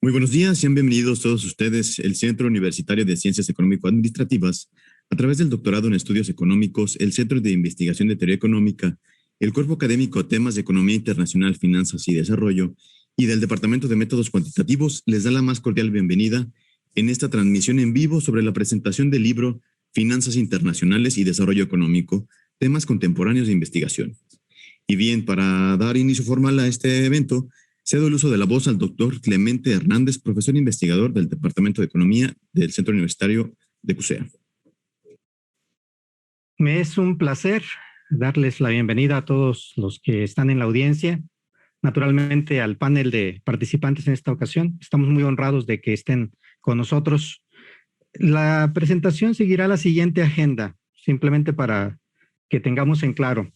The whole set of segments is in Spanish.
Muy buenos días, sean bienvenidos todos ustedes el Centro Universitario de Ciencias Económico-Administrativas, a través del doctorado en Estudios Económicos, el Centro de Investigación de Teoría Económica, el Cuerpo Académico Temas de Economía Internacional, Finanzas y Desarrollo, y del Departamento de Métodos Cuantitativos, les da la más cordial bienvenida en esta transmisión en vivo sobre la presentación del libro Finanzas Internacionales y Desarrollo Económico, temas contemporáneos de investigación. Y bien, para dar inicio formal a este evento, cedo el uso de la voz al doctor Clemente Hernández, profesor investigador del Departamento de Economía del Centro Universitario de CUSEA. Me es un placer darles la bienvenida a todos los que están en la audiencia, naturalmente al panel de participantes en esta ocasión. Estamos muy honrados de que estén con nosotros. La presentación seguirá la siguiente agenda, simplemente para que tengamos en claro.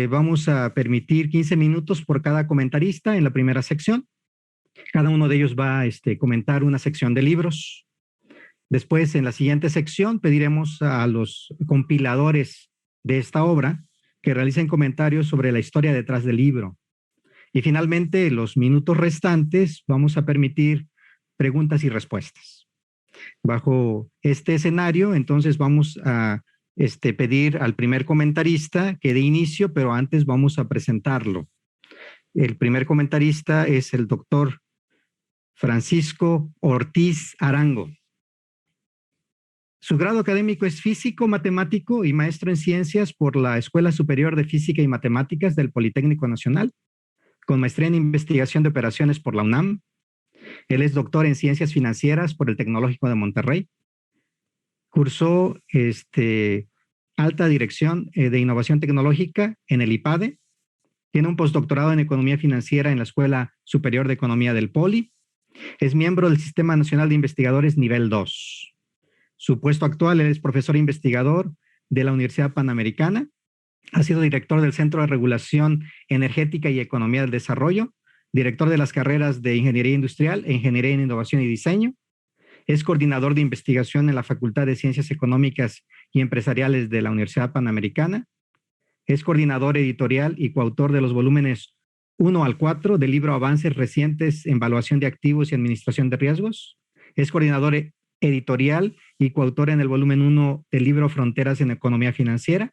Vamos a permitir 15 minutos por cada comentarista en la primera sección. Cada uno de ellos va a comentar una sección de libros. Después, en la siguiente sección, pediremos a los compiladores de esta obra que realicen comentarios sobre la historia detrás del libro. Y finalmente, los minutos restantes, vamos a permitir preguntas y respuestas. Bajo este escenario, entonces vamos a pedir al primer comentarista que dé inicio, pero antes vamos a presentarlo. El primer comentarista es el doctor Francisco Ortiz Arango. Su grado académico es físico, matemático y maestro en ciencias por la Escuela Superior de Física y Matemáticas del Politécnico Nacional, con maestría en investigación de operaciones por la UNAM. Él es doctor en ciencias financieras por el Tecnológico de Monterrey. Cursó alta dirección de innovación tecnológica en el IPADE. Tiene un postdoctorado en economía financiera en la Escuela Superior de Economía del Poli. Es miembro del Sistema Nacional de Investigadores Nivel 2. Su puesto actual es profesor investigador de la Universidad Panamericana. Ha sido director del Centro de Regulación Energética y Economía del Desarrollo, director de las carreras de Ingeniería Industrial e Ingeniería en Innovación y Diseño. Es coordinador de investigación en la Facultad de Ciencias Económicas y Empresariales de la Universidad Panamericana. Es coordinador editorial y coautor de los volúmenes 1 al 4 del libro Avances Recientes en Evaluación de Activos y Administración de Riesgos. Es coordinador editorial y coautor en el volumen 1 del libro Fronteras en Economía Financiera.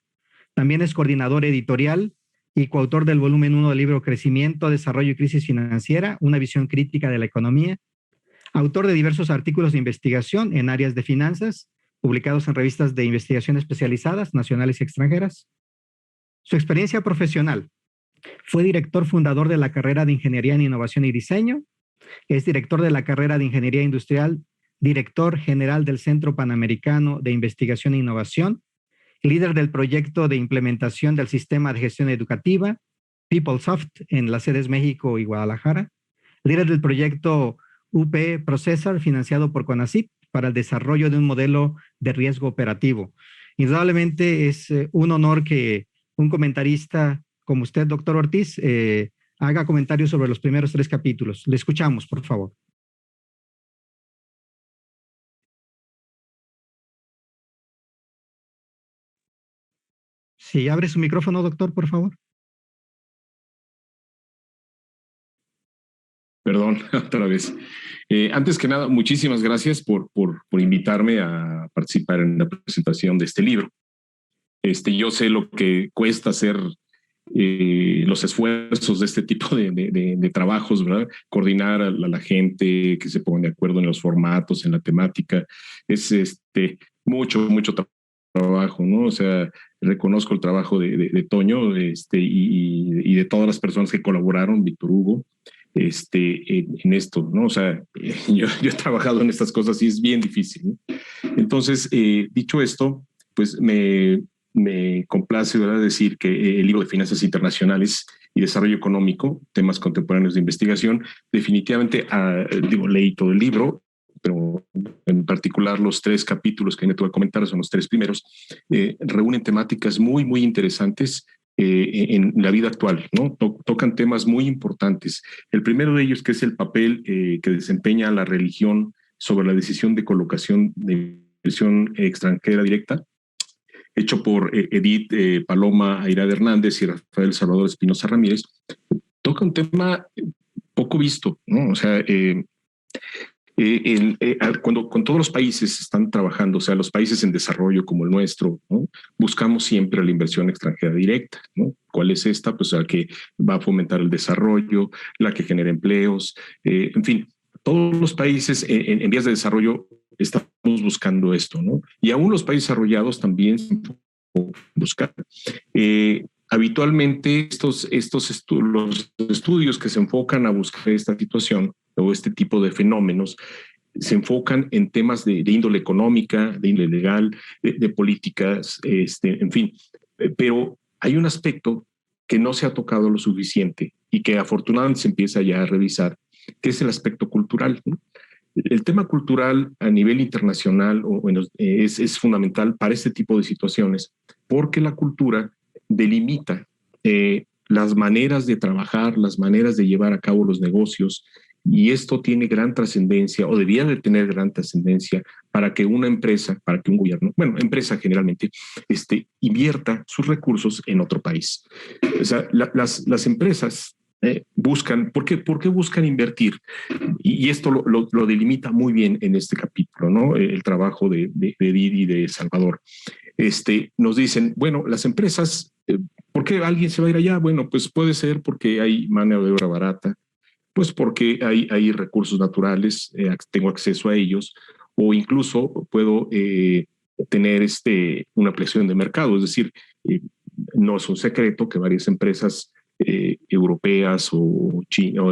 También es coordinador editorial y coautor del volumen 1 del libro Crecimiento, Desarrollo y Crisis Financiera, una visión crítica de la economía. Autor de diversos artículos de investigación en áreas de finanzas, publicados en revistas de investigación especializadas, nacionales y extranjeras. Su experiencia profesional: fue director fundador de la carrera de Ingeniería en Innovación y Diseño, es director de la carrera de Ingeniería Industrial, director general del Centro Panamericano de Investigación e Innovación, líder del proyecto de implementación del Sistema de Gestión Educativa, PeopleSoft, en las sedes México y Guadalajara, líder del proyecto UP Processor, financiado por CONACYT, para el desarrollo de un modelo de riesgo operativo. Indudablemente es un honor que un comentarista como usted, doctor Ortiz, haga comentarios sobre los primeros 3 capítulos. Le escuchamos, por favor. Si abre su micrófono, doctor, por favor. Perdón, otra vez. Antes que nada, muchísimas gracias por invitarme a participar en la presentación de este libro. Yo sé lo que cuesta hacer los esfuerzos de este tipo de trabajos, ¿verdad? Coordinar a la gente, que se pongan de acuerdo en los formatos, en la temática. Es mucho trabajo, ¿no? O sea, reconozco el trabajo de Toño y de todas las personas que colaboraron, Víctor Hugo, en esto, ¿no? O sea, yo he trabajado en estas cosas y es bien difícil, ¿no? Entonces, dicho esto, pues me complace, ¿verdad?, decir que el libro de Finanzas Internacionales y Desarrollo Económico, temas contemporáneos de investigación, definitivamente, leí todo el libro, pero en particular los 3 capítulos que me tuve que comentar, son los 3 primeros, reúnen temáticas muy, muy interesantes en la vida actual, ¿no? Tocan temas muy importantes. El primero de ellos, que es el papel que desempeña la religión sobre la decisión de colocación de inversión extranjera directa, hecho por Edith Paloma Airad Hernández y Rafael Salvador Espinosa Ramírez. Toca un tema poco visto, ¿no? O sea, Cuando con todos los países están trabajando, o sea, los países en desarrollo como el nuestro, ¿no? Buscamos siempre la inversión extranjera directa, ¿no? ¿Cuál es esta? Pues la que va a fomentar el desarrollo, la que genera empleos, en fin, todos los países en vías de desarrollo estamos buscando esto, ¿no? Y aún los países desarrollados también buscan. Habitualmente los estudios que se enfocan a buscar esta situación o este tipo de fenómenos se enfocan en temas de índole económica, de índole legal, de políticas, en fin. Pero hay un aspecto que no se ha tocado lo suficiente y que afortunadamente se empieza ya a revisar, que es el aspecto cultural, ¿no? El tema cultural a nivel internacional es fundamental para este tipo de situaciones, porque la cultura delimita las maneras de trabajar, las maneras de llevar a cabo los negocios, y esto tiene gran trascendencia o debía de tener gran trascendencia para que una empresa, para que un gobierno, bueno, empresa generalmente, invierta sus recursos en otro país. O sea, las empresas buscan, ¿por qué buscan invertir? Y esto lo delimita muy bien en este capítulo, ¿no? El trabajo de Didi y de Salvador. Nos dicen, bueno, las empresas, ¿por qué alguien se va a ir allá? Bueno, pues puede ser porque hay mano de obra barata, pues porque hay recursos naturales, tengo acceso a ellos, o incluso puedo tener una ampliación de mercado, es decir, no es un secreto que varias empresas europeas o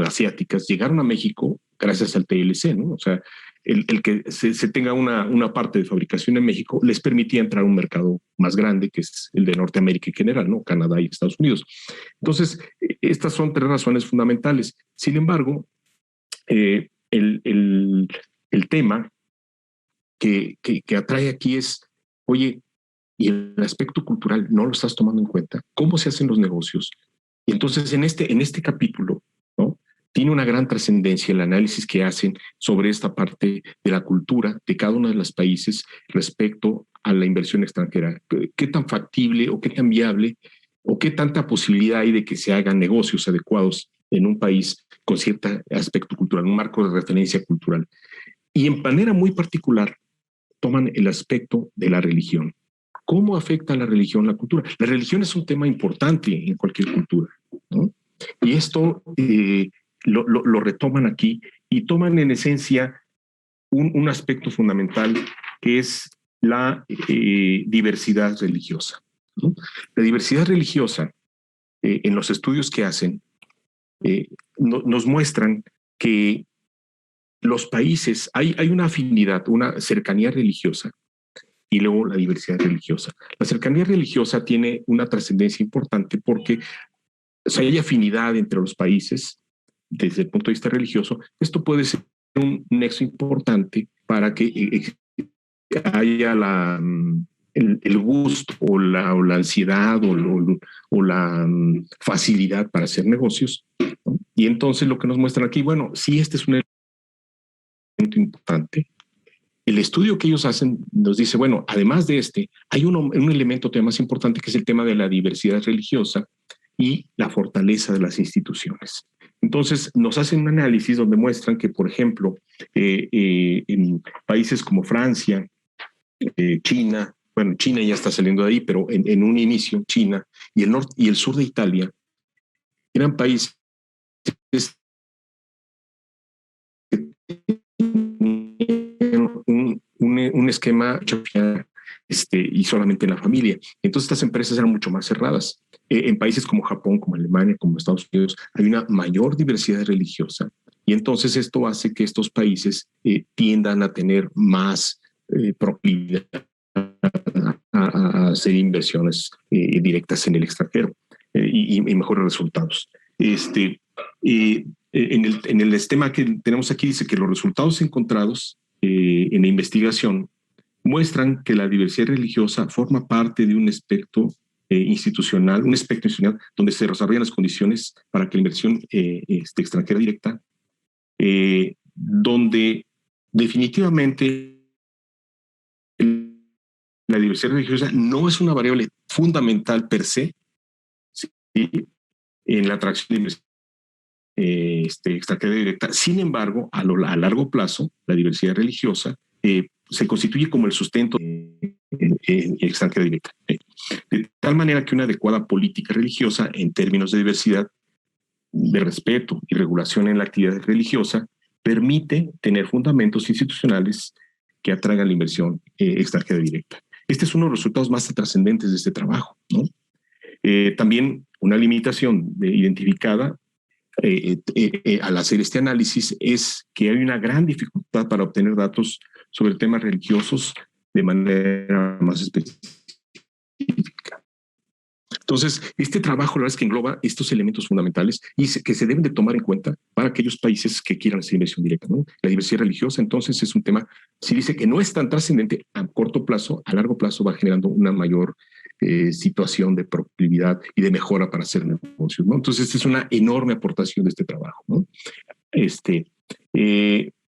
asiáticas llegaron a México gracias al TLC, ¿no? O sea, el que se tenga una parte de fabricación en México les permitía entrar a un mercado más grande, que es el de Norteamérica en general, ¿no? Canadá y Estados Unidos. Entonces, estas son tres razones fundamentales. Sin embargo, el tema que atrae aquí es, oye, y el aspecto cultural no lo estás tomando en cuenta. ¿Cómo se hacen los negocios? Y entonces en este capítulo, ¿no? Tiene una gran trascendencia el análisis que hacen sobre esta parte de la cultura de cada uno de los países respecto a la inversión extranjera. ¿Qué tan factible o qué tan viable o qué tanta posibilidad hay de que se hagan negocios adecuados en un país con cierto aspecto cultural, un marco de referencia cultural? Y en manera muy particular toman el aspecto de la religión. ¿Cómo afecta la religión la cultura? La religión es un tema importante en cualquier cultura, ¿no? Y esto lo retoman aquí y toman en esencia un aspecto fundamental que es la diversidad religiosa, ¿no? La diversidad religiosa, en los estudios que hacen, nos muestran que los países, hay una afinidad, una cercanía religiosa y luego la diversidad religiosa. La cercanía religiosa tiene una trascendencia importante porque, o sea, hay afinidad entre los países desde el punto de vista religioso. Esto puede ser un nexo importante para que haya el gusto o la ansiedad o la facilidad para hacer negocios, ¿no? Y entonces lo que nos muestran aquí, bueno, sí, este es un elemento importante. El estudio que ellos hacen nos dice, bueno, además de hay un elemento todavía más importante que es el tema de la diversidad religiosa y la fortaleza de las instituciones. Entonces, nos hacen un análisis donde muestran que, por ejemplo, en países como Francia, China, bueno, China ya está saliendo de ahí, pero en un inicio, China y el norte y el sur de Italia eran países un esquema y solamente en la familia. Entonces estas empresas eran mucho más cerradas. En países como Japón, como Alemania, como Estados Unidos, hay una mayor diversidad religiosa y entonces esto hace que estos países tiendan a tener más proclividad a hacer inversiones directas en el extranjero y mejores resultados. En el esquema que tenemos aquí dice que los resultados encontrados en la investigación muestran que la diversidad religiosa forma parte de un espectro institucional, donde se desarrollan las condiciones para que la inversión extranjera directa, donde definitivamente la diversidad religiosa no es una variable fundamental per se, ¿sí?, en la atracción de inversión extranjera directa. Sin embargo, a largo plazo, la diversidad religiosa se constituye como el sustento extranjera directa. De tal manera que una adecuada política religiosa en términos de diversidad, de respeto y regulación en la actividad religiosa permite tener fundamentos institucionales que atraigan la inversión extranjera directa. Este es uno de los resultados más trascendentes de este trabajo, ¿no? También una limitación identificada al hacer este análisis es que hay una gran dificultad para obtener datos sobre temas religiosos de manera más específica. Entonces, este trabajo, la verdad es que engloba estos elementos fundamentales y que se deben de tomar en cuenta para aquellos países que quieran hacer inversión directa, ¿no? La diversidad religiosa, entonces, es un tema, si dice que no es tan trascendente a corto plazo, a largo plazo va generando una mayor situación de productividad y de mejora para hacer negocios, ¿no? Entonces, esta es una enorme aportación de este trabajo, ¿no?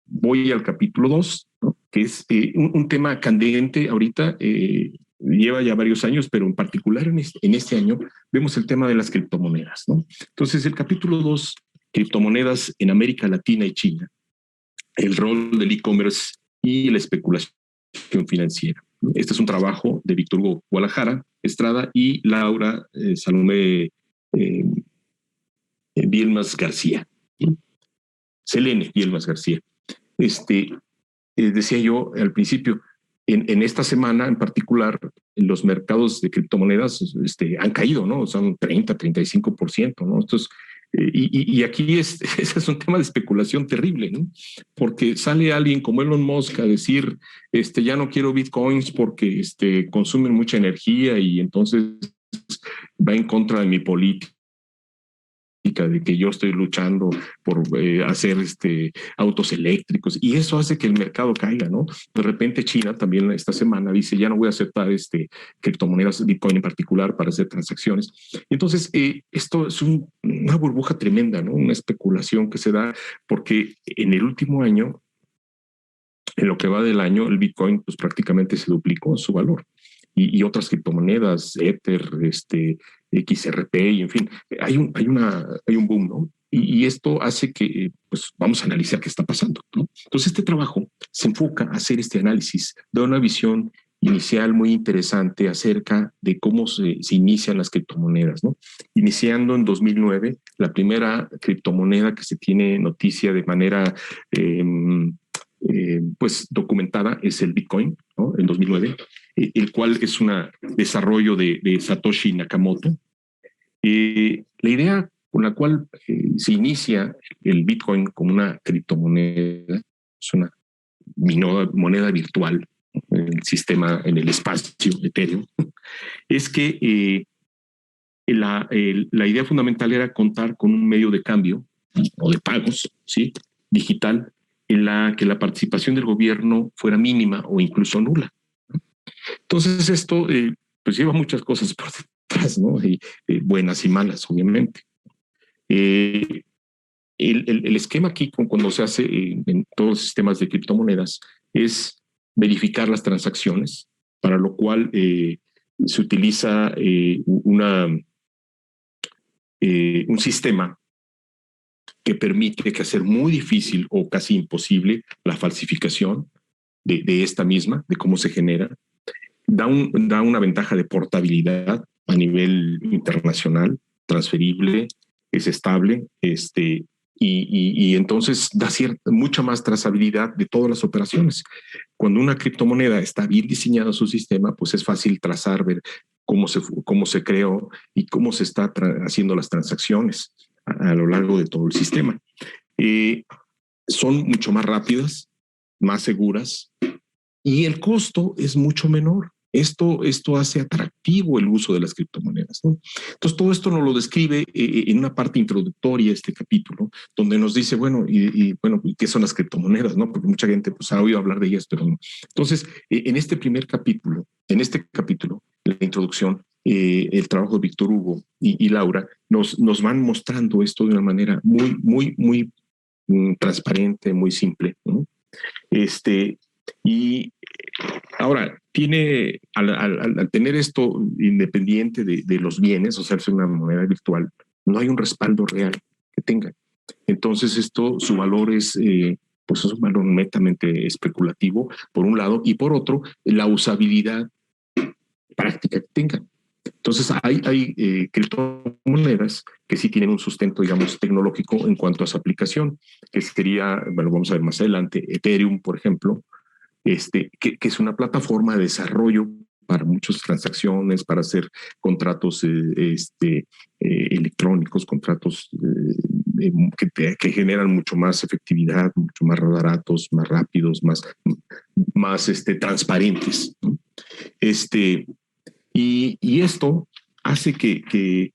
Voy al capítulo 2, ¿no? Que es un tema candente ahorita, lleva ya varios años, pero en particular en este año vemos el tema de las criptomonedas, ¿no? Entonces, el capítulo 2, criptomonedas en América Latina y China, el rol del e-commerce y la especulación financiera. Este es un trabajo de Víctor Hugo Guadalajara Estrada y Laura Salomé Bielmas García. Selene Bielmas García. Decía yo al principio, en esta semana en particular, los mercados de criptomonedas han caído, ¿no? Son 30-35%, ¿no? Entonces, y aquí ese es un tema de especulación terrible, ¿no? Porque sale alguien como Elon Musk a decir, ya no quiero bitcoins porque consumen mucha energía y entonces va en contra de mi política, de que yo estoy luchando por hacer autos eléctricos, y eso hace que el mercado caiga, ¿no? De repente China también esta semana dice, ya no voy a aceptar criptomonedas, Bitcoin en particular, para hacer transacciones. Entonces, esto es una burbuja tremenda, ¿no? Una especulación que se da porque en el último año, en lo que va del año, el Bitcoin pues prácticamente se duplicó su valor. Y otras criptomonedas, Ether, XRP, y en fin, hay un boom, ¿no? Y esto hace que, pues, vamos a analizar qué está pasando, ¿no? Entonces, este trabajo se enfoca a hacer este análisis, da una visión inicial muy interesante acerca de cómo se inician las criptomonedas, ¿no? Iniciando en 2009, la primera criptomoneda que se tiene noticia de manera pues documentada es el Bitcoin, ¿no? En 2009, el cual es un desarrollo de Satoshi Nakamoto. La idea con la cual se inicia el Bitcoin como una criptomoneda, es una moneda virtual en el sistema, en el espacio Ethereum, es que la idea fundamental era contar con un medio de cambio o de pagos, ¿sí?, digital, en la que la participación del gobierno fuera mínima o incluso nula. Entonces esto pues lleva muchas cosas por detrás, ¿no? Buenas y malas, obviamente. El esquema aquí, cuando se hace en todos los sistemas de criptomonedas, es verificar las transacciones, para lo cual se utiliza un sistema que permite que hacer muy difícil o casi imposible la falsificación de esta misma, de cómo se genera. Da una ventaja de portabilidad a nivel internacional, transferible, es estable, y entonces da mucha más trazabilidad de todas las operaciones. Cuando una criptomoneda está bien diseñada su sistema, pues es fácil trazar, ver cómo se creó y cómo se está haciendo las transacciones a lo largo de todo el sistema. Son mucho más rápidas, más seguras, y el costo es mucho menor. Esto hace atractivo el uso de las criptomonedas, ¿no? Entonces, todo esto nos lo describe en una parte introductoria de este capítulo, donde nos dice, bueno, ¿qué son las criptomonedas, no? Porque mucha gente pues, ha oído hablar de ellas, pero no. Entonces, en este capítulo, la introducción, el trabajo de Víctor Hugo y Laura nos van mostrando esto de una manera muy, muy, muy transparente, muy simple, ¿no? Y ahora, al tener esto independiente de los bienes, o sea, es una moneda virtual, no hay un respaldo real que tenga. Entonces su valor pues es un valor netamente especulativo, por un lado, y por otro, la usabilidad práctica que tengan. Entonces hay criptomonedas que sí tienen un sustento, digamos, tecnológico en cuanto a su aplicación, que sería, bueno, vamos a ver más adelante, Ethereum, por ejemplo, que es una plataforma de desarrollo para muchas transacciones, para hacer contratos electrónicos, contratos que generan mucho más efectividad, mucho más baratos, más rápidos, más transparentes, ¿no? Y esto hace que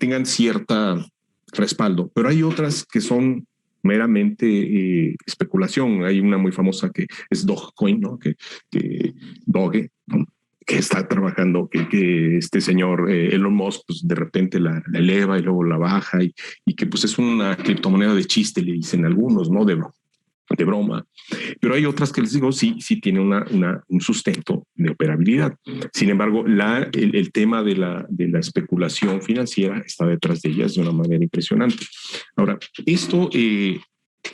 tengan cierta respaldo, pero hay otras que son meramente especulación. Hay una muy famosa que es Dogecoin, ¿no? Doge, ¿no? Que está trabajando, que este señor Elon Musk pues de repente la eleva y luego la baja y que pues es una criptomoneda de chiste, le dicen algunos, ¿no? De broma. Pero hay otras que les digo, sí tiene un sustento de operabilidad. Sin embargo, el tema de la especulación financiera está detrás de ellas de una manera impresionante. Ahora, esto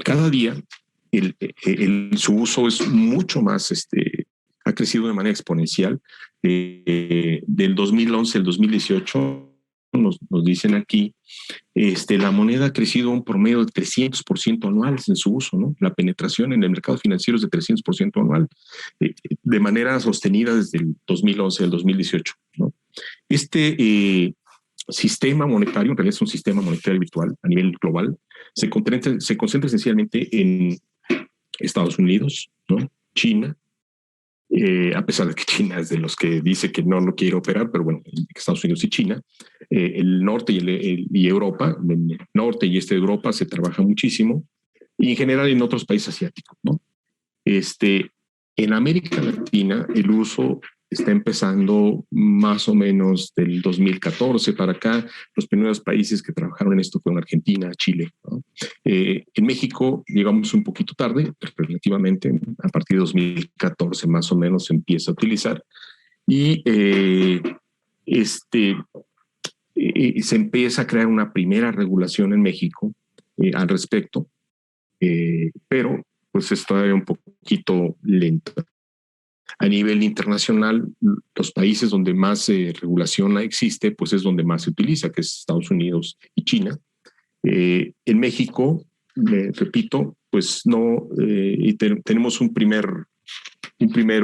cada día su uso es mucho más, ha crecido de manera exponencial. Del 2011 al 2018 nos dicen aquí, la moneda ha crecido un promedio de 300% anual en su uso, ¿no? La penetración en el mercado financiero es de 300% anual, de manera sostenida desde el 2011 al 2018, ¿no? Sistema monetario, en realidad es un sistema monetario virtual a nivel global, se concentra esencialmente en Estados Unidos, ¿no? China, a pesar de que China es de los que dice que no lo quiere operar, pero bueno, Estados Unidos y China, el norte y Europa, el norte y este de Europa se trabaja muchísimo, y en general en otros países asiáticos, ¿no? En América Latina el uso está empezando más o menos del 2014 para acá. Los primeros países que trabajaron en esto fueron Argentina, Chile, ¿no? En México llegamos un poquito tarde, relativamente, a partir de 2014 más o menos se empieza a utilizar y se empieza a crear una primera regulación en México al respecto, pero pues está un poquito lenta. A nivel internacional, los países donde más regulación existe, pues es donde más se utiliza, que es Estados Unidos y China. En México, repito, pues no, tenemos un primer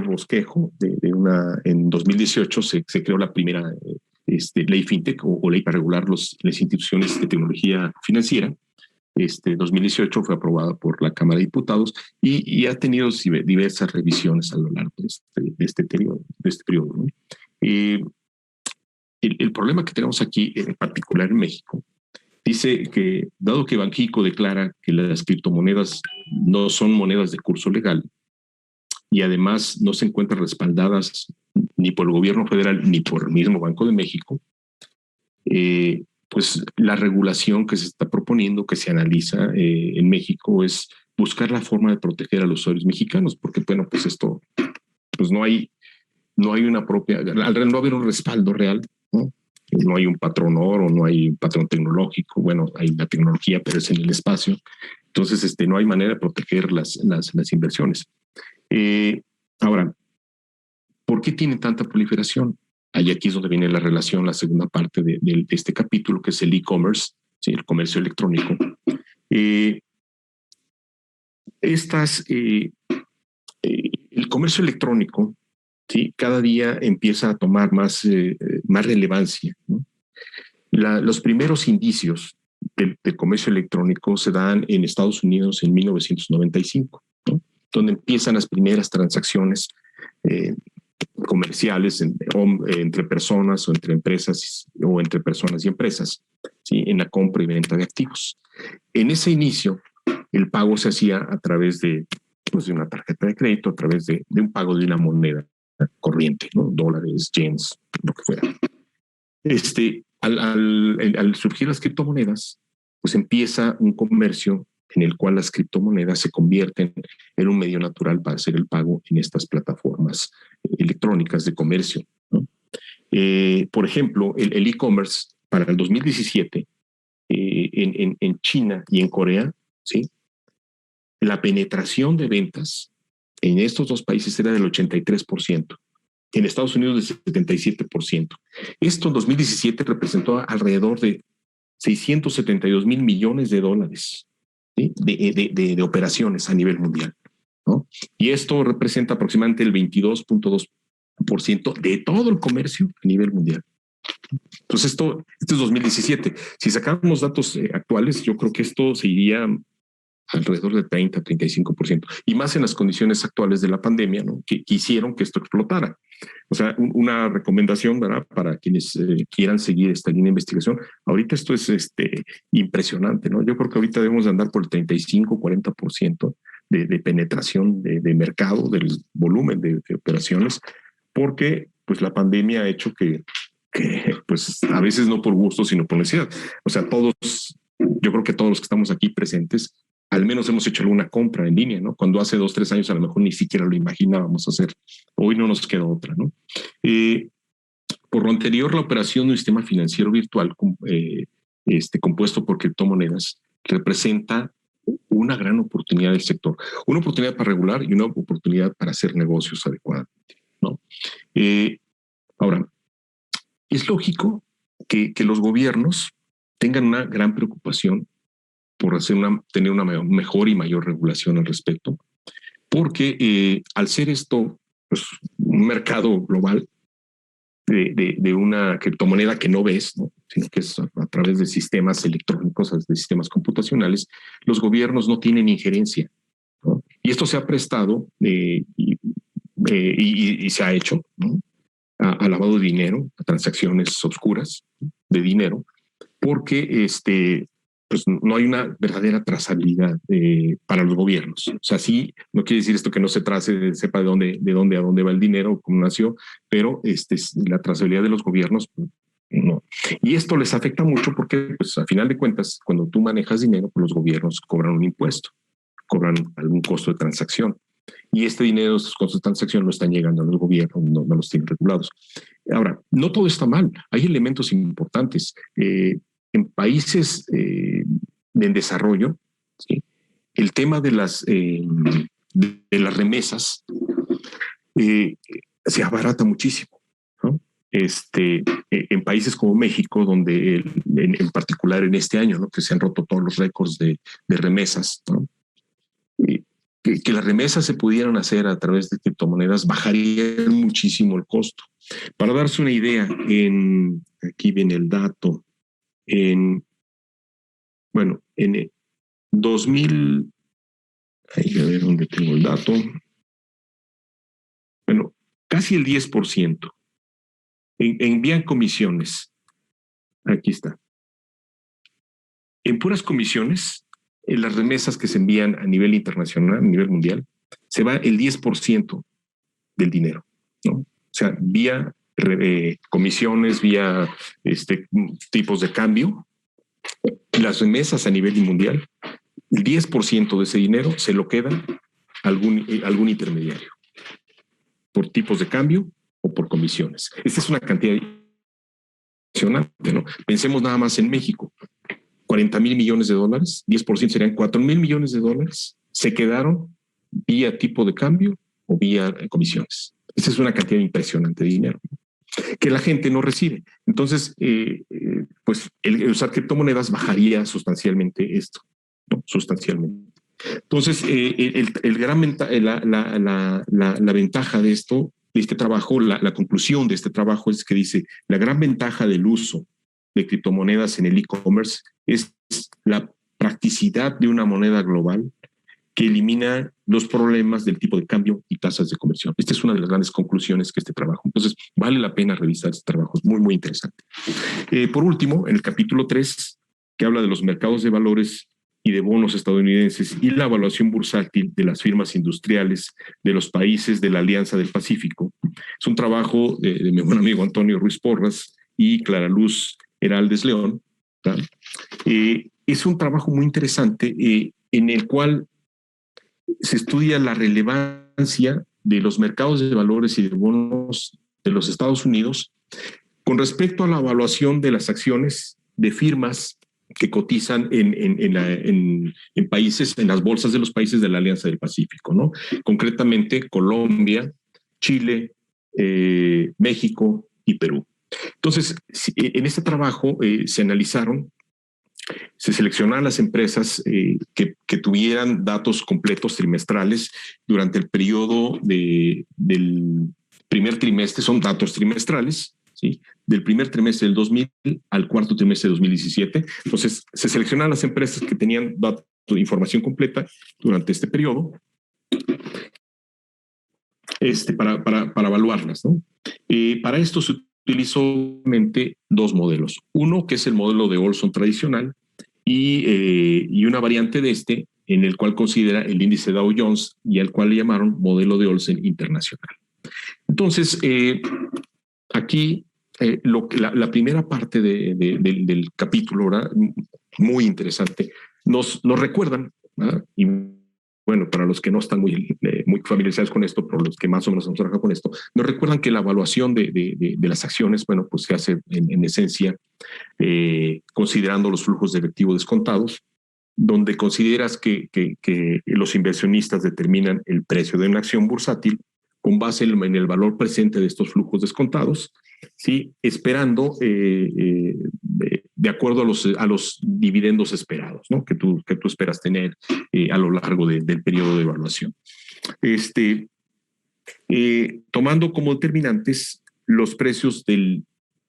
bosquejo en 2018 se creó la primera ley fintech o ley para regular las instituciones de tecnología financiera. 2018 fue aprobada por la Cámara de Diputados y ha tenido diversas revisiones a lo largo de este periodo, ¿no? El problema que tenemos aquí, en particular en México, dice que, dado que Banxico declara que las criptomonedas no son monedas de curso legal y además no se encuentran respaldadas ni por el gobierno federal ni por el mismo Banco de México, pues la regulación que se está proponiendo, que se analiza en México, es buscar la forma de proteger a los usuarios mexicanos, porque bueno, pues esto, pues no hay una propia, al no haber un respaldo real, ¿no? No hay un patrón oro, no hay un patrón tecnológico, bueno, hay la tecnología, pero es en el espacio. Entonces, no hay manera de proteger las inversiones. Ahora, ¿por qué tiene tanta proliferación? Ahí aquí es donde viene la relación, la segunda parte de este capítulo, que es el e-commerce, ¿sí? El comercio electrónico. El comercio electrónico, ¿sí? Cada día empieza a tomar más relevancia, ¿no? Los primeros indicios del comercio electrónico se dan en Estados Unidos en 1995, ¿no? Donde empiezan las primeras transacciones comerciales entre personas o entre empresas o entre personas y empresas, ¿sí? En la compra y venta de activos. En ese inicio, el pago se hacía a través de una tarjeta de crédito, a través de un pago de una moneda corriente, ¿no? Dólares, yens, lo que fuera. Al surgir las criptomonedas, pues empieza un comercio en el cual las criptomonedas se convierten en un medio natural para hacer el pago en estas plataformas electrónicas de comercio, ¿no? Por ejemplo, el e-commerce para el 2017 en China y en Corea, ¿sí? La penetración de ventas en estos dos países era del 83%, en Estados Unidos del 77%. Esto en 2017 representó alrededor de 672 mil millones de dólares, ¿sí? de operaciones a nivel mundial, ¿no? Y esto representa aproximadamente el 22.2% de todo el comercio a nivel mundial. Entonces, esto es 2017. Si sacáramos datos actuales, yo creo que esto se iría alrededor de 30-35%, y más en las condiciones actuales de la pandemia, ¿no? que hicieron que esto explotara. O sea, una recomendación, ¿verdad?, para quienes quieran seguir esta línea de investigación. Ahorita esto es impresionante, ¿no? Yo creo que ahorita debemos de andar por el 35-40% de penetración de mercado, del volumen de operaciones, porque pues la pandemia ha hecho que pues a veces no por gusto, sino por necesidad. O sea, yo creo que todos los que estamos aquí presentes, al menos hemos hecho alguna compra en línea, ¿no? Cuando hace 2-3 años a lo mejor ni siquiera lo imaginábamos hacer. Hoy no nos queda otra, ¿no? Por lo anterior, la operación de un sistema financiero virtual compuesto por criptomonedas representa una gran oportunidad del sector. Una oportunidad para regular y una oportunidad para hacer negocios adecuadamente, ¿no? Ahora, es lógico que los gobiernos tengan una gran preocupación por tener una mejor y mayor regulación al respecto, porque al ser esto pues, un mercado global de una criptomoneda que no ves, ¿no?, sino que es a través de sistemas electrónicos, de sistemas computacionales, los gobiernos no tienen injerencia, ¿no? Y esto se ha prestado y se ha hecho, ¿no?, a lavado de dinero, a transacciones oscuras de dinero, porque pues no hay una verdadera trazabilidad para los gobiernos. O sea, sí, no quiere decir esto que no se sepa de dónde a dónde va el dinero, cómo nació, pero la trazabilidad de los gobiernos no. Y esto les afecta mucho porque, pues, a final de cuentas, cuando tú manejas dinero, pues los gobiernos cobran un impuesto, cobran algún costo de transacción. Y este dinero, estos costos de transacción no están llegando a los gobiernos, no los tienen regulados. Ahora, no todo está mal. Hay elementos importantes. En países en desarrollo, ¿sí?, el tema de las remesas se abarata muchísimo, ¿no? En países como México, donde en particular en este año, ¿no?, que se han roto todos los récords de remesas, ¿no?, que las remesas se pudieran hacer a través de criptomonedas, bajaría muchísimo el costo. Para darse una idea, aquí viene el dato, en 2000, a ver dónde tengo el dato, casi el 10% envían comisiones. Aquí está. En puras comisiones, en las remesas que se envían a nivel internacional, a nivel mundial, se va el 10% del dinero, ¿no? O sea, vía comisiones, vía tipos de cambio, las remesas a nivel mundial, el 10% de ese dinero se lo queda algún intermediario, por tipos de cambio o por comisiones. Esta es una cantidad impresionante, ¿no? Pensemos nada más en México. 40 mil millones de dólares, 10% serían 4 mil millones de dólares, se quedaron vía tipo de cambio o vía comisiones. Esta es una cantidad impresionante de dinero que la gente no recibe. Entonces, pues el usar criptomonedas bajaría sustancialmente esto, ¿no? Sustancialmente. Entonces, la ventaja de esto, de este trabajo, la conclusión de este trabajo es que dice, la gran ventaja del uso de criptomonedas en el e-commerce es la practicidad de una moneda global que elimina los problemas del tipo de cambio y tasas de conversión. Esta es una de las grandes conclusiones que este trabajo. Entonces, vale la pena revisar este trabajo, es muy, muy interesante. Por último, en el capítulo 3, que habla de los mercados de valores y de bonos estadounidenses y la evaluación bursátil de las firmas industriales de los países de la Alianza del Pacífico, es un trabajo de mi buen amigo Antonio Ruiz Porras y Clara Luz Heraldes León. Es un trabajo muy interesante en el cual se estudia la relevancia de los mercados de valores y de bonos de los Estados Unidos con respecto a la evaluación de las acciones de firmas que cotizan en países, en las bolsas de los países de la Alianza del Pacífico, ¿no? Concretamente Colombia, Chile, México y Perú. Entonces, en este trabajo se seleccionaron las empresas que tuvieran datos completos trimestrales durante el periodo del primer trimestre, son datos trimestrales, ¿sí? Del primer trimestre del 2000 al cuarto trimestre de 2017. Entonces, se seleccionaron las empresas que tenían datos de información completa durante este periodo para evaluarlas, ¿no? Para esto se utilizó dos modelos. Uno, que es el modelo de Olson tradicional, y una variante de este, en el cual considera el índice Dow Jones y al cual le llamaron modelo de Olsen internacional. Entonces, aquí la primera parte del capítulo, ¿verdad? Muy interesante, nos recuerdan, ¿verdad? Y bueno, para los que no están muy familiarizados con esto, pero los que más o menos hemos trabajado con esto, nos recuerdan que la evaluación de las acciones, bueno, pues se hace en esencia considerando los flujos de efectivo descontados, donde consideras que los inversionistas determinan el precio de una acción bursátil con base en el valor presente de estos flujos descontados, ¿sí? Esperando de acuerdo a los dividendos esperados, ¿no? que tú esperas tener a lo largo del periodo de evaluación. Tomando como determinantes los precios de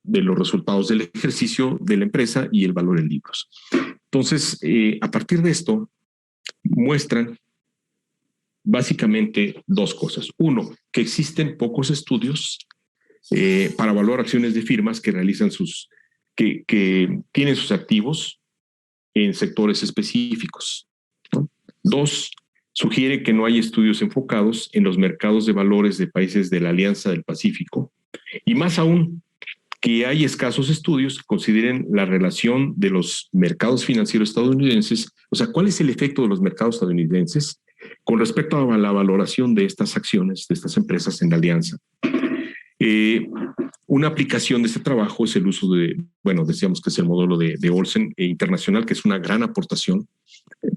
los resultados del ejercicio de la empresa y el valor en libros. Entonces, a partir de esto, muestran básicamente dos cosas. Uno, que existen pocos estudios para evaluar acciones de firmas que realizan que tienen sus activos en sectores específicos, ¿no? Dos, sugiere que no hay estudios enfocados en los mercados de valores de países de la Alianza del Pacífico, y más aún, que hay escasos estudios que consideren la relación de los mercados financieros estadounidenses, o sea, cuál es el efecto de los mercados estadounidenses con respecto a la valoración de estas acciones, de estas empresas en la alianza. Una aplicación de este trabajo es el uso decíamos que es el modelo de Olsen internacional, que es una gran aportación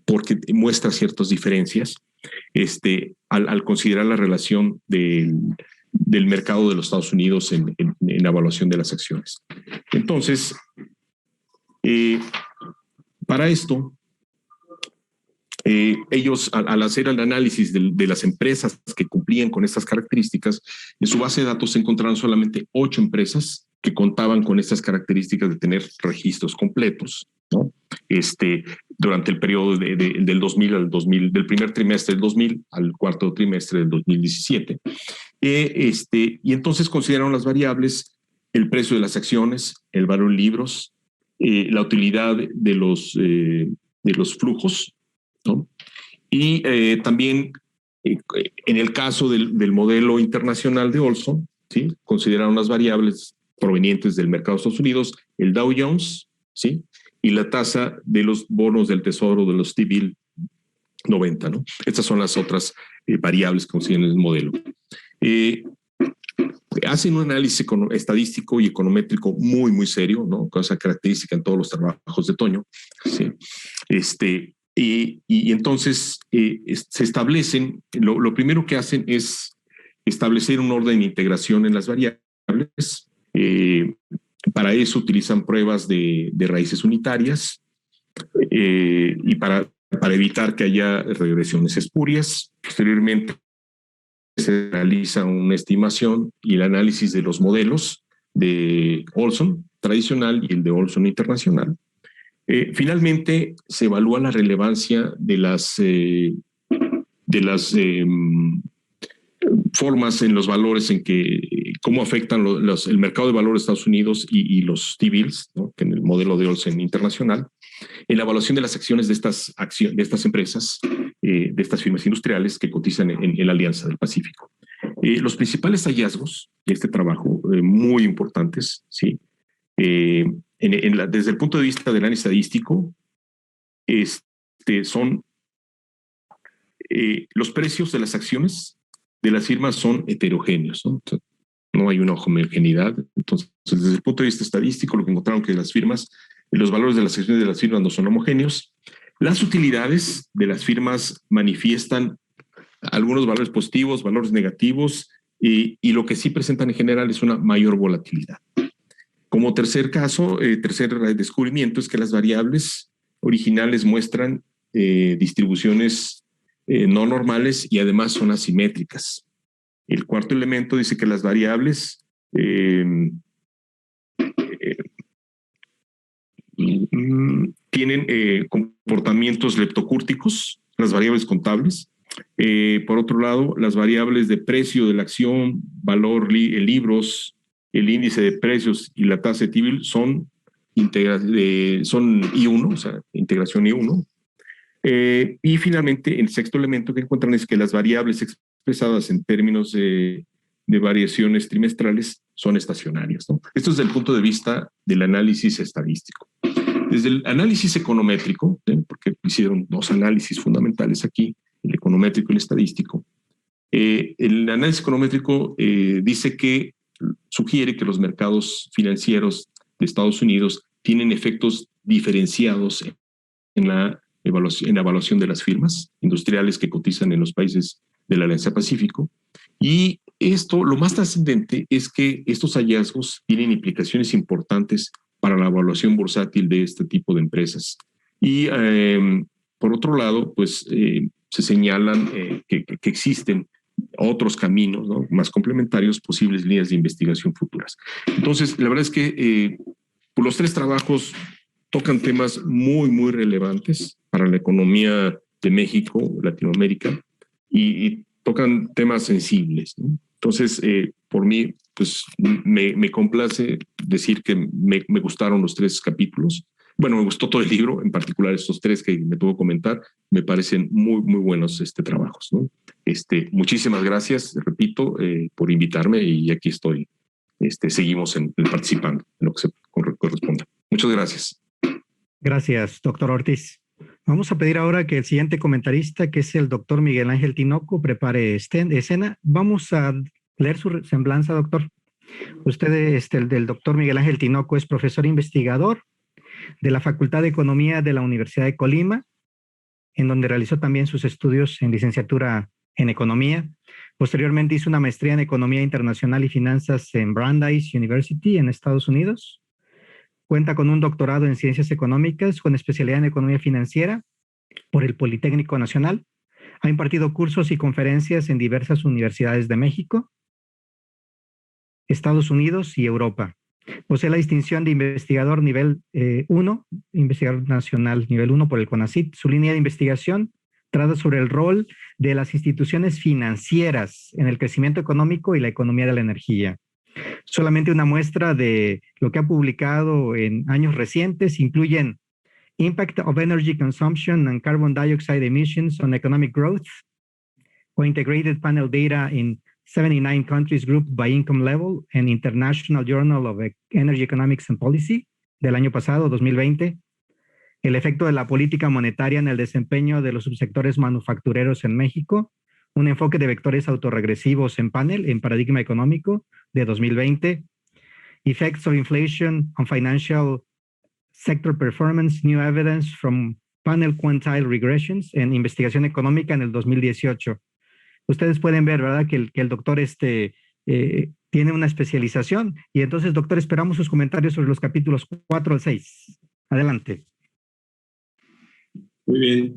porque muestra ciertas diferencias al considerar la relación del mercado de los Estados Unidos en la evaluación de las acciones. Entonces, para esto, ellos, al hacer el análisis de las empresas que cumplían con estas características, en su base de datos se encontraron solamente 8 empresas que contaban con estas características de tener registros completos, ¿no? Durante el periodo del 2000 del primer trimestre del 2000 al cuarto trimestre del 2017. Y entonces consideraron las variables: el precio de las acciones, el valor en libros, la utilidad de los flujos, ¿no? Y también en el caso del modelo internacional de Olson, ¿sí? Consideraron las variables provenientes del mercado de Estados Unidos, el Dow Jones, ¿sí? Y la tasa de los bonos del tesoro de los T-Bill 90, ¿no? Estas son las otras variables que consideran el modelo. Hacen un análisis estadístico y econométrico muy, muy serio, ¿no? Cosa característica en todos los trabajos de Toño, ¿sí? Y entonces se establecen, lo primero que hacen es establecer un orden de integración en las variables. Para eso utilizan pruebas de raíces unitarias y para evitar que haya regresiones espurias. Posteriormente se realiza una estimación y el análisis de los modelos de Olson tradicional y el de Olson internacional. Finalmente, se evalúa la relevancia de las formas en los valores en cómo afectan el mercado de valores de Estados Unidos y los T-bills, ¿no? Que en el modelo de Olsen internacional, en la evaluación de las acciones de estas empresas, de estas firmas industriales que cotizan en la Alianza del Pacífico. Los principales hallazgos de este trabajo, muy importantes, ¿sí? Desde el punto de vista del análisis estadístico, son los precios de las acciones de las firmas son heterogéneos, ¿no? Entonces, no hay una homogeneidad. Entonces, desde el punto de vista estadístico, lo que encontraron que las firmas Los valores de las acciones de las firmas no son homogéneos. Las utilidades de las firmas manifiestan algunos valores positivos, valores negativos, y lo que sí presentan en general es una mayor volatilidad. Como tercer caso, tercer descubrimiento es que las variables originales muestran distribuciones no normales y además son asimétricas. El cuarto elemento dice que las variables tienen comportamientos leptocúrticos, las variables contables. Por otro lado, las variables de precio de la acción, valor libros, el índice de precios y la tasa de TIBIL son I1, o sea, integración I1. Y finalmente, el sexto elemento que encuentran es que las variables expresadas en términos de variaciones trimestrales son estacionarias, ¿no? Esto es desde el punto de vista del análisis estadístico. Desde el análisis econométrico, porque hicieron dos análisis fundamentales aquí, el econométrico y el estadístico. El análisis econométrico sugiere que los mercados financieros de Estados Unidos tienen efectos diferenciados en la evaluación de las firmas industriales que cotizan en los países de la Alianza Pacífico. Y esto, lo más trascendente es que estos hallazgos tienen implicaciones importantes para la evaluación bursátil de este tipo de empresas. Y por otro lado, pues se señalan que existen otros caminos, ¿no?, más complementarios, posibles líneas de investigación futuras. Entonces, la verdad es que los tres trabajos tocan temas muy, muy relevantes para la economía de México, Latinoamérica, y tocan temas sensibles, ¿no? Entonces, por mí, pues me complace decir que me gustaron los tres capítulos. Bueno, me gustó todo el libro, en particular estos tres que me tuvo que comentar, me parecen muy, muy buenos trabajos, ¿no? Muchísimas gracias, repito, por invitarme, y aquí estoy. Seguimos participando en lo que se corresponda. Muchas gracias. Gracias, doctor Ortiz. Vamos a pedir ahora que el siguiente comentarista, que es el doctor Miguel Ángel Tinoco, prepare escena. Vamos a leer su semblanza, doctor. Usted, el doctor Miguel Ángel Tinoco, es profesor investigador de la Facultad de Economía de la Universidad de Colima, en donde realizó también sus estudios en licenciatura en Economía. Posteriormente hizo una maestría en Economía Internacional y Finanzas en Brandeis University, en Estados Unidos. Cuenta con un doctorado en Ciencias Económicas con especialidad en Economía Financiera por el Politécnico Nacional. Ha impartido cursos y conferencias en diversas universidades de México, Estados Unidos y Europa. Posee la distinción de investigador nivel 1, investigador nacional nivel 1 por el CONACYT. Su línea de investigación trata sobre el rol de las instituciones financieras en el crecimiento económico y la economía de la energía. Solamente una muestra de lo que ha publicado en años recientes incluyen Impact of Energy Consumption and Carbon Dioxide Emissions on Economic Growth, o Integrated Panel Data in 79 Countries Grouped by Income Level, en International Journal of Energy Economics and Policy, del año pasado, 2020. El efecto de la política monetaria en el desempeño de los subsectores manufactureros en México, un enfoque de vectores autorregresivos en panel, en paradigma económico, de 2020. Effects of Inflation on Financial Sector Performance, New Evidence from Panel Quantile Regressions, en investigación económica, en el 2018. Ustedes pueden ver, ¿verdad?, que el doctor tiene una especialización. Y entonces, doctor, esperamos sus comentarios sobre los capítulos 4 al 6. Adelante. Muy bien.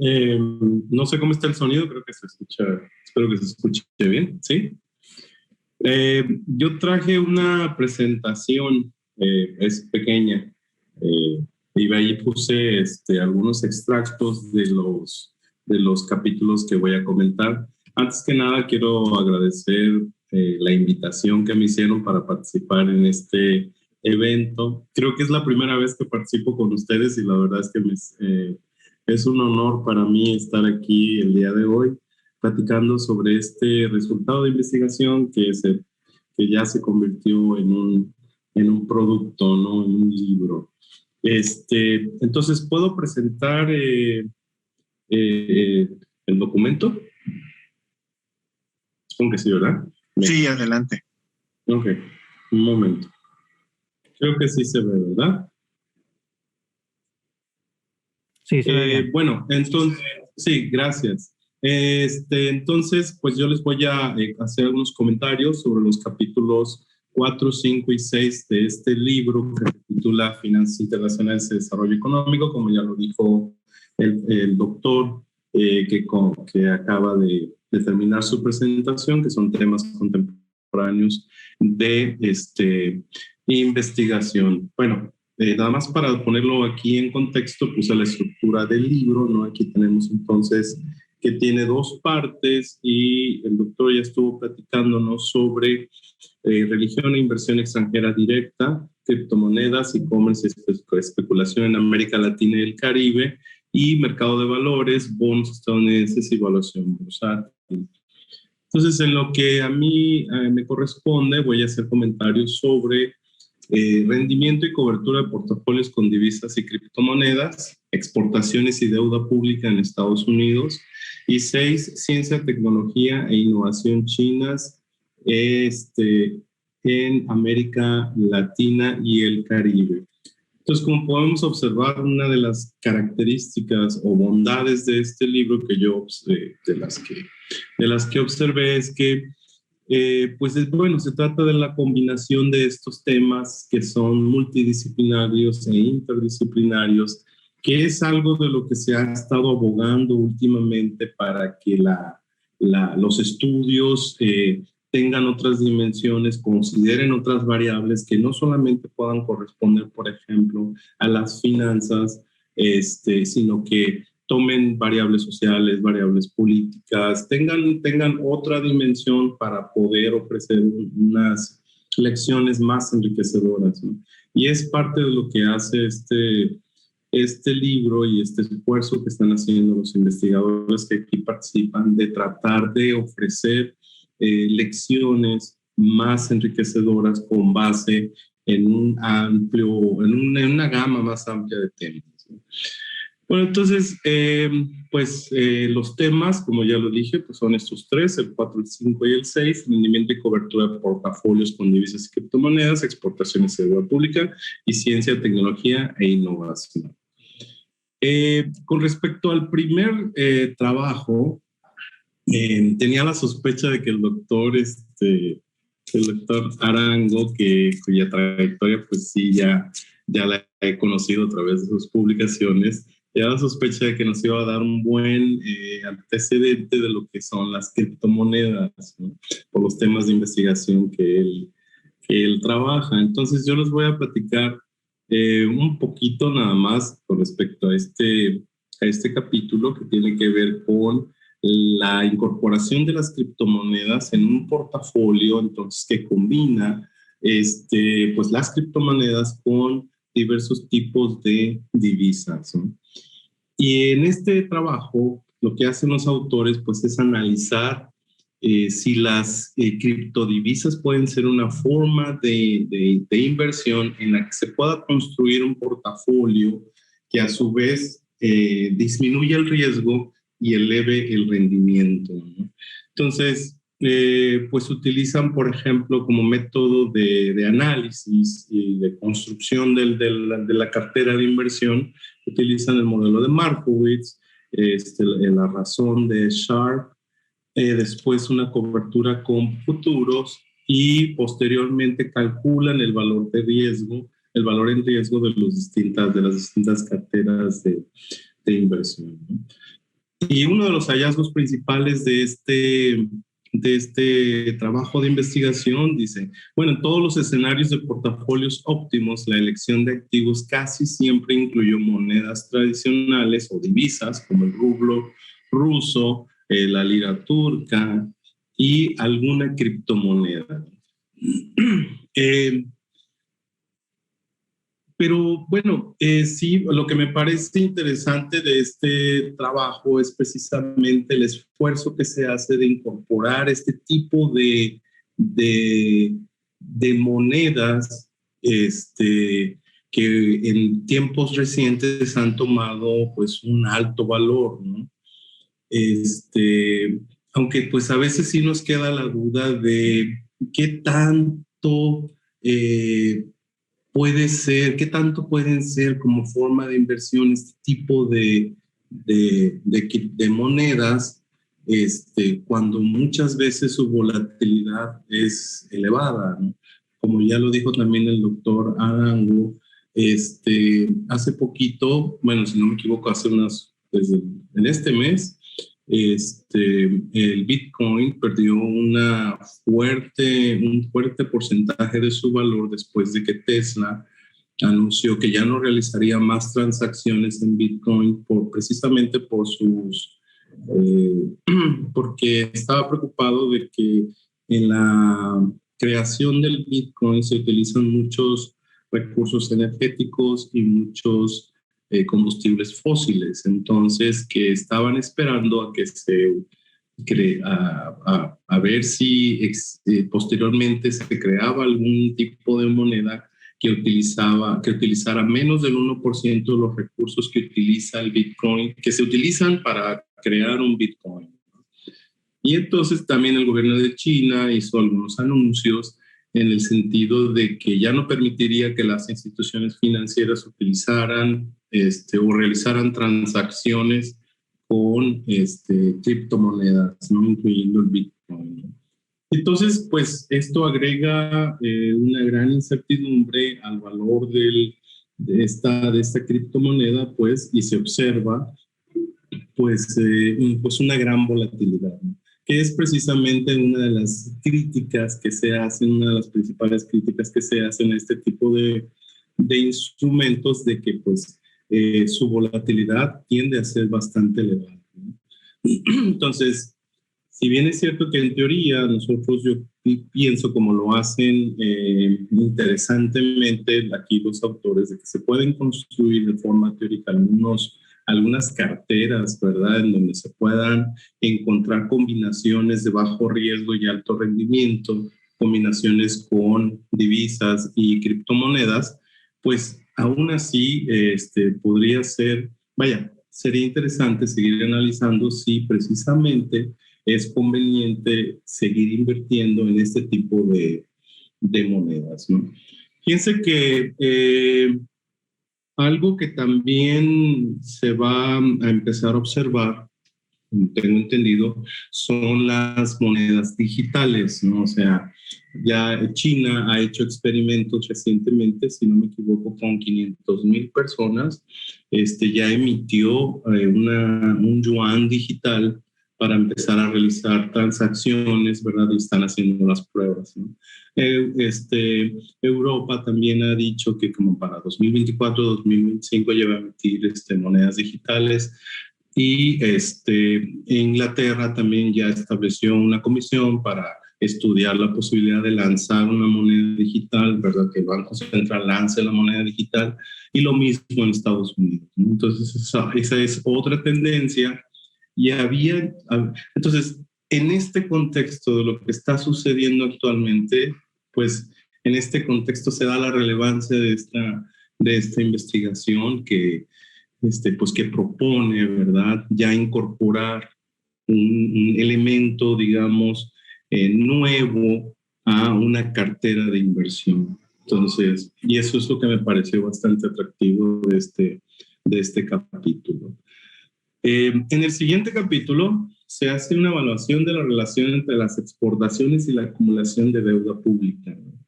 No sé cómo está el sonido, creo que se escucha, espero que se escuche bien, ¿sí? Yo traje una presentación, es pequeña, y ahí puse algunos extractos de los capítulos que voy a comentar. Antes que nada, quiero agradecer la invitación que me hicieron para participar en este evento. Creo que es la primera vez que participo con ustedes y la verdad es que es un honor para mí estar aquí el día de hoy platicando sobre este resultado de investigación que ya se convirtió en un producto, ¿no?, en un libro. Entonces, ¿puedo presentar el documento? Supongo que sí, ¿verdad? Sí, adelante. Ok, un momento. Creo que sí se ve, ¿verdad? Sí, se ve bien. Bueno, entonces, sí, gracias. Entonces, pues yo les voy a hacer algunos comentarios sobre los capítulos 4, 5 y 6 de este libro que se titula Finanzas Internacionales y Desarrollo Económico, como ya lo dijo el doctor que acaba de terminar su presentación, que son temas contemporáneos de investigación. Bueno, nada más para ponerlo aquí en contexto, puse la estructura del libro, ¿no? Aquí tenemos entonces que tiene dos partes y el doctor ya estuvo platicándonos sobre religión e inversión extranjera directa, criptomonedas, e-commerce y especulación en América Latina y el Caribe, y mercado de valores, bonos estadounidenses y evaluación bursátil. Entonces, en lo que a mí me corresponde, voy a hacer comentarios sobre rendimiento y cobertura de portafolios con divisas y criptomonedas, exportaciones y deuda pública en Estados Unidos, y 6, ciencia, tecnología e innovación chinas en América Latina y el Caribe. Entonces, como podemos observar, una de las características o bondades de este libro que yo, de las que observé es que pues bueno, se trata de la combinación de estos temas que son multidisciplinarios e interdisciplinarios, que es algo de lo que se ha estado abogando últimamente para que los estudios tengan otras dimensiones, consideren otras variables que no solamente puedan corresponder, por ejemplo, a las finanzas, sino que tomen variables sociales, variables políticas, tengan otra dimensión para poder ofrecer unas lecciones más enriquecedoras, ¿no? Y es parte de lo que hace este libro y este esfuerzo que están haciendo los investigadores que aquí participan de tratar de ofrecer lecciones más enriquecedoras con base en en una gama más amplia de temas, ¿no? Bueno, entonces, los temas, como ya lo dije, pues son estos tres, el 4, el 5 y el 6, rendimiento y cobertura de portafolios con divisas y criptomonedas, exportaciones de deuda pública y ciencia, tecnología e innovación. Con respecto al primer trabajo, tenía la sospecha de que el doctor Arango, cuya trayectoria pues sí, ya la he conocido a través de sus publicaciones, ya la sospecha de que nos iba a dar un buen antecedente de lo que son las criptomonedas, ¿no? Por los temas de investigación que él trabaja. Entonces yo les voy a platicar un poquito nada más con respecto a este capítulo que tiene que ver con la incorporación de las criptomonedas en un portafolio, entonces que combina pues las criptomonedas con diversos tipos de divisas, ¿no? Y en este trabajo lo que hacen los autores pues es analizar si las criptodivisas pueden ser una forma de inversión en la que se pueda construir un portafolio que a su vez disminuya el riesgo y eleve el rendimiento, ¿no? Entonces, pues utilizan, por ejemplo, como método de análisis y de construcción de la cartera de inversión, utilizan el modelo de Markowitz, la razón de Sharpe, después una cobertura con futuros y posteriormente calculan el valor de riesgo, el valor en riesgo de las distintas carteras de inversión, ¿no? Y uno de los hallazgos principales de este trabajo de investigación dice, bueno, en todos los escenarios de portafolios óptimos, la elección de activos casi siempre incluyó monedas tradicionales o divisas como el rublo ruso, la lira turca y alguna criptomoneda. Pero bueno, sí, lo que me parece interesante de este trabajo es precisamente el esfuerzo que se hace de incorporar este tipo de monedas que en tiempos recientes han tomado pues un alto valor, ¿no? Aunque pues a veces sí nos queda la duda de qué tanto puede ser, qué tanto pueden ser como forma de inversión este tipo de monedas, cuando muchas veces su volatilidad es elevada, ¿no? Como ya lo dijo también el doctor Arango, hace poquito, bueno, si no me equivoco, en este mes, el Bitcoin perdió un fuerte porcentaje de su valor después de que Tesla anunció que ya no realizaría más transacciones en Bitcoin precisamente porque estaba preocupado de que en la creación del Bitcoin se utilizan muchos recursos energéticos y muchos combustibles fósiles, entonces que estaban esperando a que a ver si posteriormente se creaba algún tipo de moneda que utilizara menos del 1% de los recursos que utiliza el Bitcoin, que se utilizan para crear un Bitcoin. Y entonces también el gobierno de China hizo algunos anuncios en el sentido de que ya no permitiría que las instituciones financieras utilizaran o realizaran transacciones con criptomonedas, ¿no? Incluyendo el Bitcoin, ¿no? Entonces, pues esto agrega una gran incertidumbre al valor de esta criptomoneda, pues, y se observa, pues una gran volatilidad, ¿no? Que es precisamente una de las críticas que se hacen, una de las principales críticas que se hacen a este tipo de instrumentos, de que pues su volatilidad tiende a ser bastante elevada, ¿no? Entonces, si bien es cierto que en teoría nosotros, yo pienso como lo hacen interesantemente aquí los autores, de que se pueden construir de forma teórica algunas carteras, ¿verdad?, en donde se puedan encontrar combinaciones de bajo riesgo y alto rendimiento, combinaciones con divisas y criptomonedas, pues aún así podría ser, vaya, sería interesante seguir analizando si precisamente es conveniente seguir invirtiendo en este tipo de monedas, ¿no? Fíjense que algo que también se va a empezar a observar, tengo entendido, son las monedas digitales, ¿no? O sea, ya China ha hecho experimentos recientemente, si no me equivoco, con 500,000 personas. Ya emitió un yuan digital para empezar a realizar transacciones, ¿verdad? Y están haciendo las pruebas, ¿no? Europa también ha dicho que como para 2024-2025 ya va a emitir monedas digitales. Y Inglaterra también ya estableció una comisión para estudiar la posibilidad de lanzar una moneda digital, ¿verdad? Que el Banco Central lance la moneda digital, y lo mismo en Estados Unidos, ¿no? Entonces, esa es otra tendencia. Entonces, en este contexto de lo que está sucediendo actualmente, pues en este contexto se da la relevancia de esta investigación pues que propone, ¿verdad?, ya incorporar un elemento, digamos, nuevo a una cartera de inversión. Entonces, y eso es lo que me pareció bastante atractivo de este capítulo. En el siguiente capítulo se hace una evaluación de la relación entre las exportaciones y la acumulación de deuda pública, ¿no?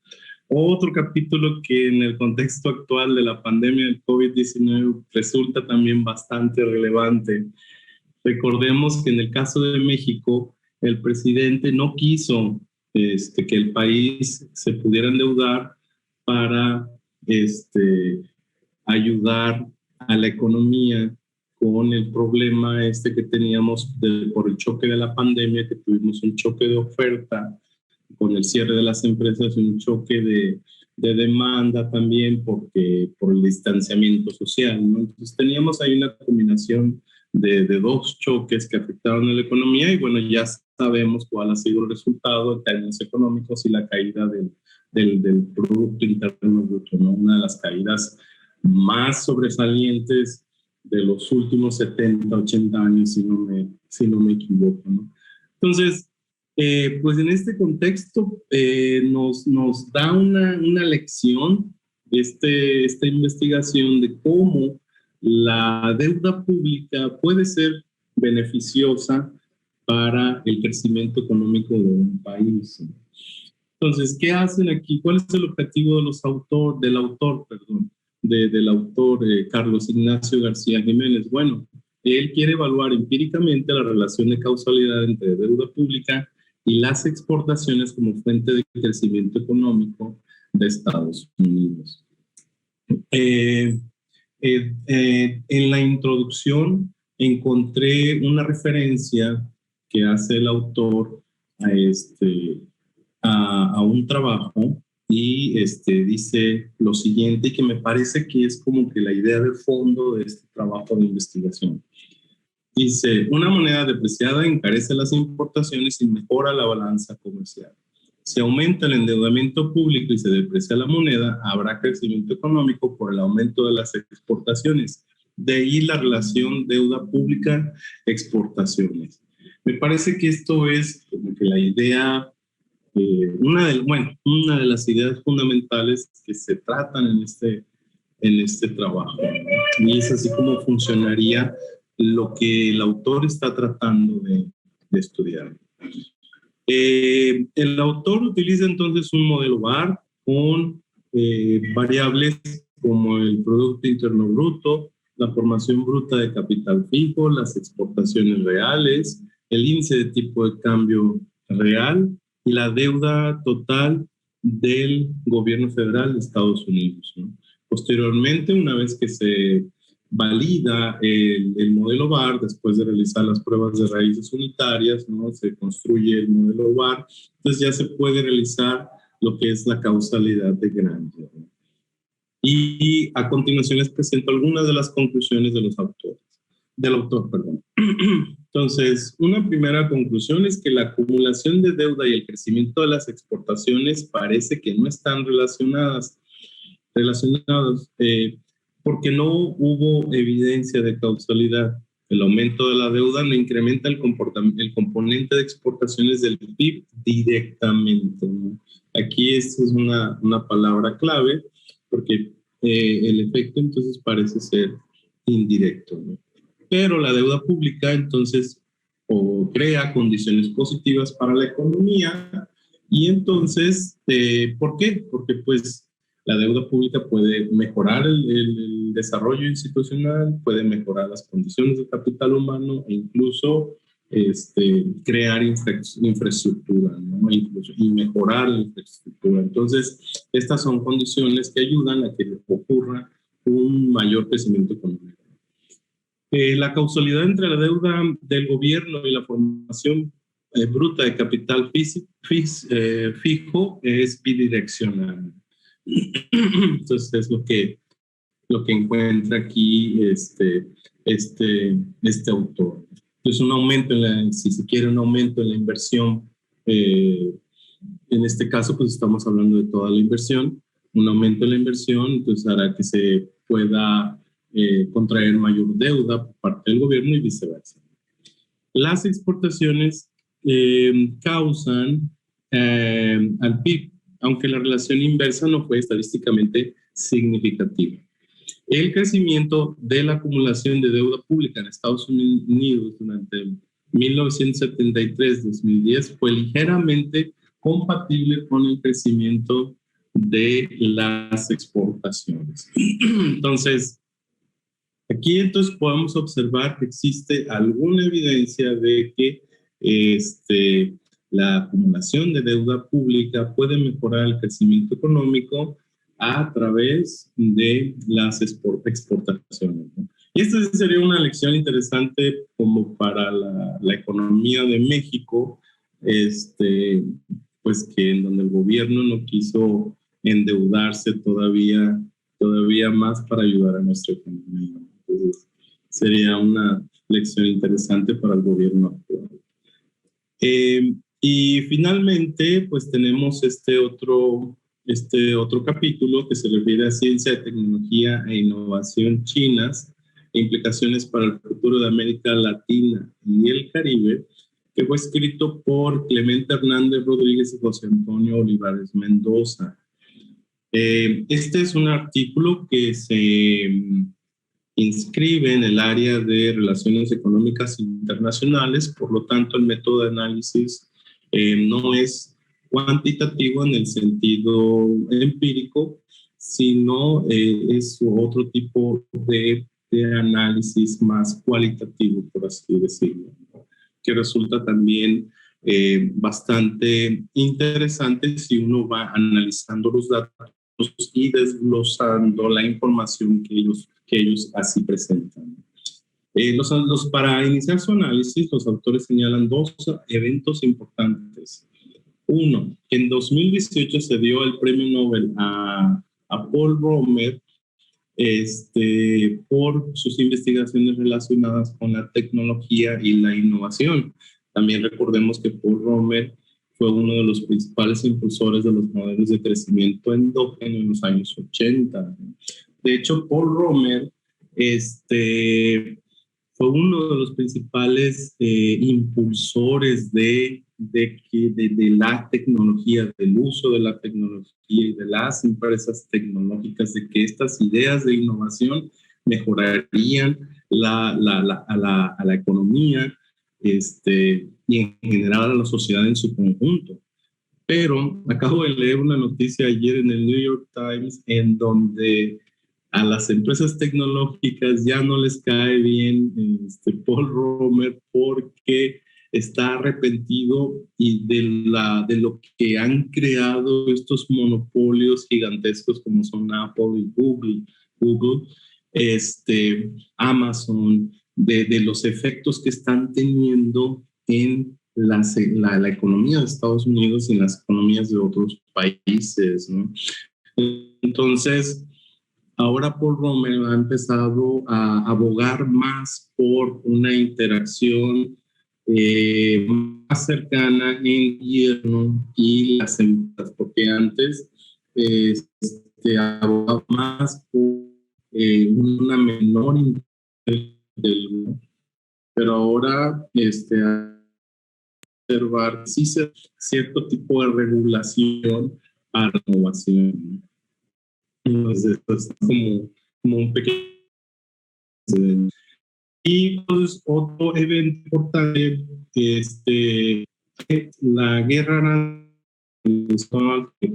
Otro capítulo que en el contexto actual de la pandemia del COVID-19 resulta también bastante relevante. Recordemos que en el caso de México, el presidente no quiso que el país se pudiera endeudar para ayudar a la economía con el problema que teníamos por el choque de la pandemia, que tuvimos un choque de oferta con el cierre de las empresas, un choque de demanda también por el distanciamiento social, ¿no? Entonces teníamos ahí una combinación de dos choques que afectaron a la economía, y bueno, ya sabemos cuál ha sido el resultado en términos económicos y la caída del Producto Interno Bruto, ¿no? Una de las caídas más sobresalientes de los últimos 70, 80 años, si no me equivoco, ¿no? Entonces, pues en este contexto nos da una lección esta investigación de cómo la deuda pública puede ser beneficiosa para el crecimiento económico de un país. Entonces, ¿qué hacen aquí? ¿Cuál es el objetivo de del autor Carlos Ignacio García Jiménez? Bueno, él quiere evaluar empíricamente la relación de causalidad entre deuda pública y las exportaciones como fuente de crecimiento económico de Estados Unidos. En la introducción encontré una referencia que hace el autor a un trabajo y dice lo siguiente, que me parece que es como que la idea de fondo de este trabajo de investigación. Dice, una moneda depreciada encarece las importaciones y mejora la balanza comercial. Si aumenta el endeudamiento público y se deprecia la moneda, habrá crecimiento económico por el aumento de las exportaciones. De ahí la relación deuda pública-exportaciones. Me parece que esto es como que la idea, una de las ideas fundamentales que se tratan en este trabajo, ¿no? Y es así como funcionaría lo que el autor está tratando de estudiar. El autor utiliza entonces un modelo VAR con variables como el Producto Interno Bruto, la formación bruta de capital fijo, las exportaciones reales, el índice de tipo de cambio real y la deuda total del gobierno federal de Estados Unidos, ¿no? Posteriormente, una vez que se valida el modelo VAR, después de realizar las pruebas de raíces unitarias, ¿no? Se construye el modelo VAR, entonces ya se puede realizar lo que es la causalidad de Granger, ¿no? Y a continuación les presento algunas de las conclusiones del autor. Entonces, una primera conclusión es que la acumulación de deuda y el crecimiento de las exportaciones parece que no están relacionados, porque no hubo evidencia de causalidad. El aumento de la deuda no incrementa el componente de exportaciones del PIB directamente, ¿no? Aquí esta es una palabra clave, porque el efecto entonces parece ser indirecto, ¿no? Pero la deuda pública entonces crea condiciones positivas para la economía y entonces, ¿por qué? Porque pues la deuda pública puede mejorar el desarrollo institucional, puede mejorar las condiciones de capital humano e incluso crear infraestructura, ¿no? Y mejorar la infraestructura. Entonces, estas son condiciones que ayudan a que ocurra un mayor crecimiento económico. La causalidad entre la deuda del gobierno y la formación bruta de capital fijo es bidireccional. Entonces es lo que encuentra aquí este autor. Entonces un aumento si se quiere un aumento en la inversión, en este caso pues estamos hablando de toda la inversión, un aumento en la inversión entonces hará que se pueda contraer mayor deuda por parte del gobierno y viceversa. Las exportaciones causan al PIB, aunque la relación inversa no fue estadísticamente significativa. El crecimiento de la acumulación de deuda pública en Estados Unidos durante 1973-2010 fue ligeramente compatible con el crecimiento de las exportaciones. Entonces, aquí entonces podemos observar que existe alguna evidencia de que la acumulación de deuda pública puede mejorar el crecimiento económico a través de las exportaciones, ¿no? Y esta sería una lección interesante como para la economía de México, pues que en donde el gobierno no quiso endeudarse todavía más para ayudar a nuestra economía. Entonces, sería una lección interesante para el gobierno actual. Y finalmente, pues tenemos este otro capítulo que se refiere a ciencia, tecnología e innovación chinas e implicaciones para el futuro de América Latina y el Caribe, que fue escrito por Clemente Hernández Rodríguez y José Antonio Olivares Mendoza. Este es un artículo que se inscribe en el área de relaciones económicas internacionales, por lo tanto el método de análisis no es cuantitativo en el sentido empírico, sino es otro tipo de análisis más cualitativo, por así decirlo, ¿no? Que resulta también bastante interesante si uno va analizando los datos y desglosando la información que ellos así presentan. Para iniciar su análisis, los autores señalan dos eventos importantes. Uno, que en 2018 se dio el premio Nobel a Paul Romer por sus investigaciones relacionadas con la tecnología y la innovación. También recordemos que Paul Romer fue uno de los principales impulsores de los modelos de crecimiento endógeno en los años 80. De hecho, Paul Romer fue uno de los principales impulsores de la tecnología, del uso de la tecnología y de las empresas tecnológicas, de que estas ideas de innovación mejorarían a la economía y en general a la sociedad en su conjunto. Pero acabo de leer una noticia ayer en el New York Times en donde a las empresas tecnológicas ya no les cae bien Paul Romer porque está arrepentido y de lo que han creado estos monopolios gigantescos como son Apple y Google, Amazon, de los efectos que están teniendo en la economía de Estados Unidos y en las economías de otros países, ¿no? Entonces, ahora Paul Romer ha empezado a abogar más por una interacción más cercana en el gobierno y las empresas, porque antes abogaba más por una menor interacción, pero ahora observar sí cierto tipo de regulación para la innovación. Entonces, esto es como un pequeño. Y entonces, otro evento importante, la guerra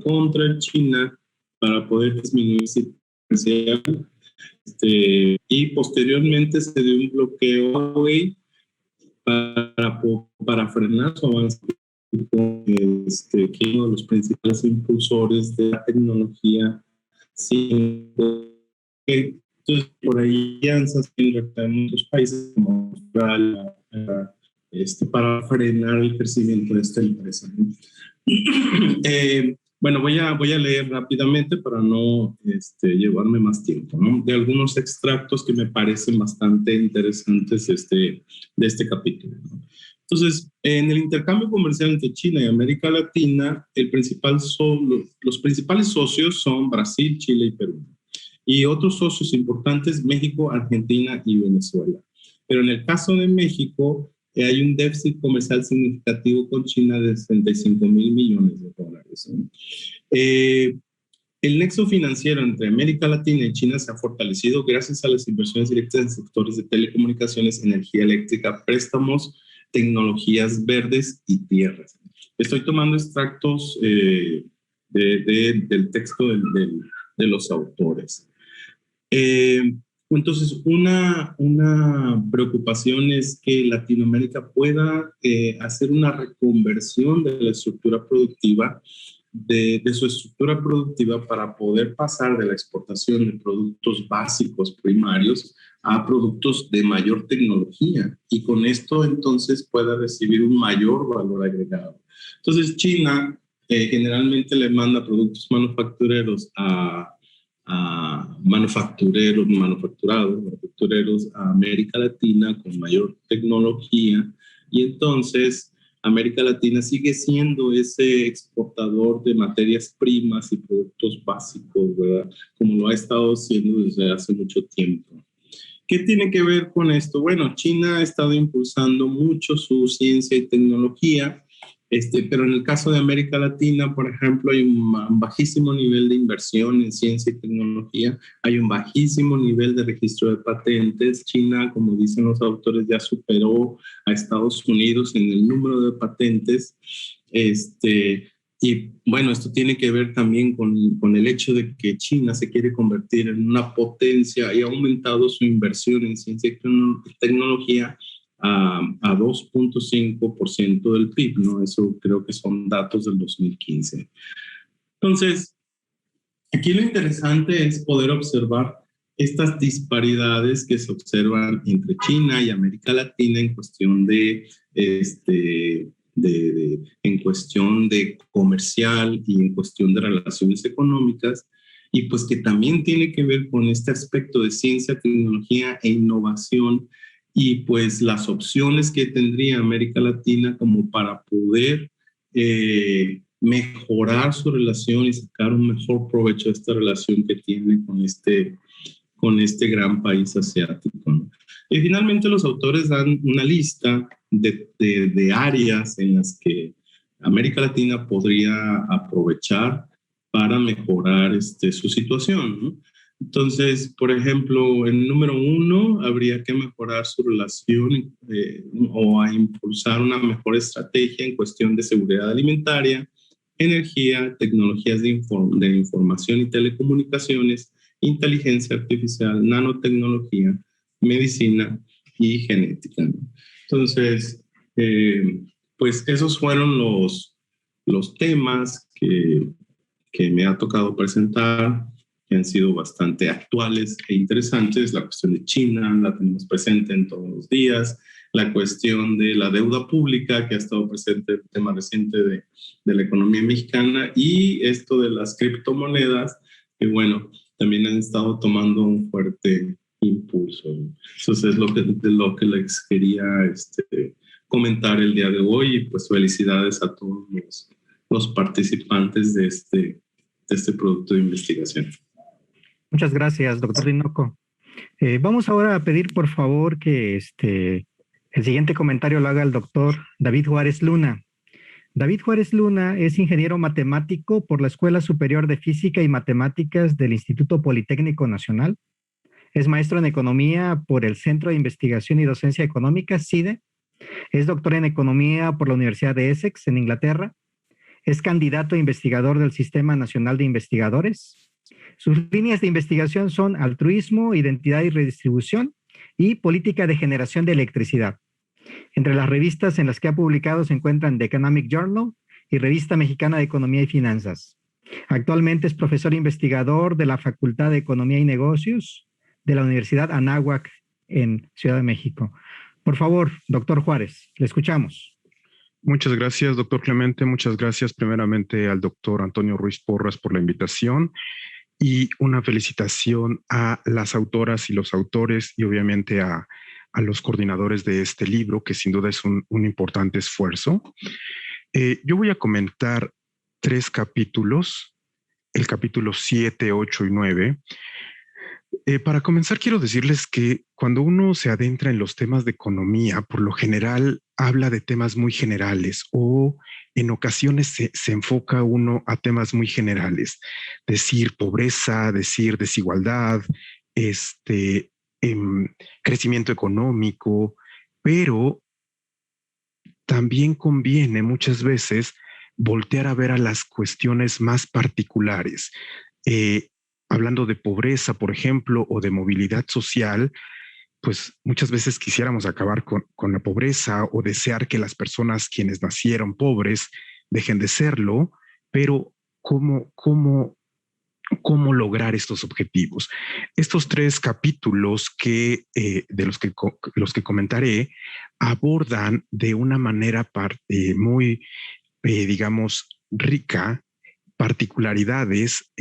contra China para poder disminuir el y posteriormente se dio un bloqueo para frenar su avance, que es uno de los principales impulsores de la tecnología. Sí, entonces por ahí alianzas en muchos países como Australia para frenar el crecimiento de esta empresa, ¿no? Bueno, voy a leer rápidamente para no llevarme más tiempo, ¿no? De algunos extractos que me parecen bastante interesantes de este capítulo, ¿no? Entonces, en el intercambio comercial entre China y América Latina, los principales socios son Brasil, Chile y Perú. Y otros socios importantes, México, Argentina y Venezuela. Pero en el caso de México, hay un déficit comercial significativo con China de 65,000 millones de dólares, ¿no? El nexo financiero entre América Latina y China se ha fortalecido gracias a las inversiones directas en sectores de telecomunicaciones, energía eléctrica, préstamos, tecnologías verdes y tierras. Estoy tomando extractos del texto de los autores. Entonces, una preocupación es que Latinoamérica pueda hacer una reconversión de la estructura productiva, de su estructura productiva para poder pasar de la exportación de productos básicos primarios a productos de mayor tecnología y con esto entonces pueda recibir un mayor valor agregado. Entonces, China generalmente le manda productos manufactureros a manufactureros a América Latina con mayor tecnología y entonces América Latina sigue siendo ese exportador de materias primas y productos básicos, ¿verdad? Como lo ha estado haciendo desde hace mucho tiempo. ¿Qué tiene que ver con esto? Bueno, China ha estado impulsando mucho su ciencia y tecnología Pero en el caso de América Latina, por ejemplo, hay un bajísimo nivel de inversión en ciencia y tecnología, hay un bajísimo nivel de registro de patentes. China, como dicen los autores, ya superó a Estados Unidos en el número de patentes. Y bueno, esto tiene que ver también con el hecho de que China se quiere convertir en una potencia y ha aumentado su inversión en ciencia y tecnología a 2.5% del PIB, ¿no? Eso creo que son datos del 2015. Entonces, aquí lo interesante es poder observar estas disparidades que se observan entre China y América Latina en cuestión en cuestión de comercial y en cuestión de relaciones económicas, y pues que también tiene que ver con este aspecto de ciencia, tecnología e innovación, y pues las opciones que tendría América Latina como para poder mejorar su relación y sacar un mejor provecho de esta relación que tiene con este gran país asiático, ¿no? Y finalmente los autores dan una lista de áreas en las que América Latina podría aprovechar para mejorar su situación, ¿no? Entonces, por ejemplo, en número 1, habría que mejorar su relación o a impulsar una mejor estrategia en cuestión de seguridad alimentaria, energía, tecnologías de información y telecomunicaciones, inteligencia artificial, nanotecnología, medicina y genética, ¿no? Entonces, pues esos fueron los temas que me ha tocado presentar, que han sido bastante actuales e interesantes. La cuestión de China la tenemos presente en todos los días, la cuestión de la deuda pública, que ha estado presente en el tema reciente de la economía mexicana, y esto de las criptomonedas, que bueno, también han estado tomando un fuerte impulso. Entonces es lo que les quería comentar el día de hoy, y pues felicidades a todos los participantes de este producto de investigación. Muchas gracias, doctor Rinoco. Vamos ahora a pedir, por favor, que el siguiente comentario lo haga el doctor David Juárez Luna. David Juárez Luna es ingeniero matemático por la Escuela Superior de Física y Matemáticas del Instituto Politécnico Nacional. Es maestro en Economía por el Centro de Investigación y Docencia Económica, CIDE. Es doctor en Economía por la Universidad de Essex, en Inglaterra. Es candidato a investigador del Sistema Nacional de Investigadores. Sus líneas de investigación son altruismo, identidad y redistribución, y política de generación de electricidad. Entre las revistas en las que ha publicado se encuentran The Economic Journal y Revista Mexicana de Economía y Finanzas. Actualmente es profesor investigador de la Facultad de Economía y Negocios de la Universidad Anáhuac en Ciudad de México. Por favor, doctor Juárez, le escuchamos. Muchas gracias, doctor Clemente. Muchas gracias primeramente al doctor Antonio Ruiz Porras por la invitación, y una felicitación a las autoras y los autores, y obviamente a los coordinadores de este libro, que sin duda es un importante esfuerzo. Yo voy a comentar 3 capítulos, el capítulo 7, 8 y 9. Para comenzar, quiero decirles que cuando uno se adentra en los temas de economía, por lo general habla de temas muy generales, o en ocasiones se enfoca uno a temas muy generales. Decir pobreza, decir desigualdad, crecimiento económico, pero también conviene muchas veces voltear a ver a las cuestiones más particulares. Hablando de pobreza, por ejemplo, o de movilidad social, pues muchas veces quisiéramos acabar con la pobreza, o desear que las personas quienes nacieron pobres dejen de serlo, pero ¿cómo lograr estos objetivos? Estos 3 capítulos de los que comentaré abordan de una manera muy, digamos, rica, particularidades,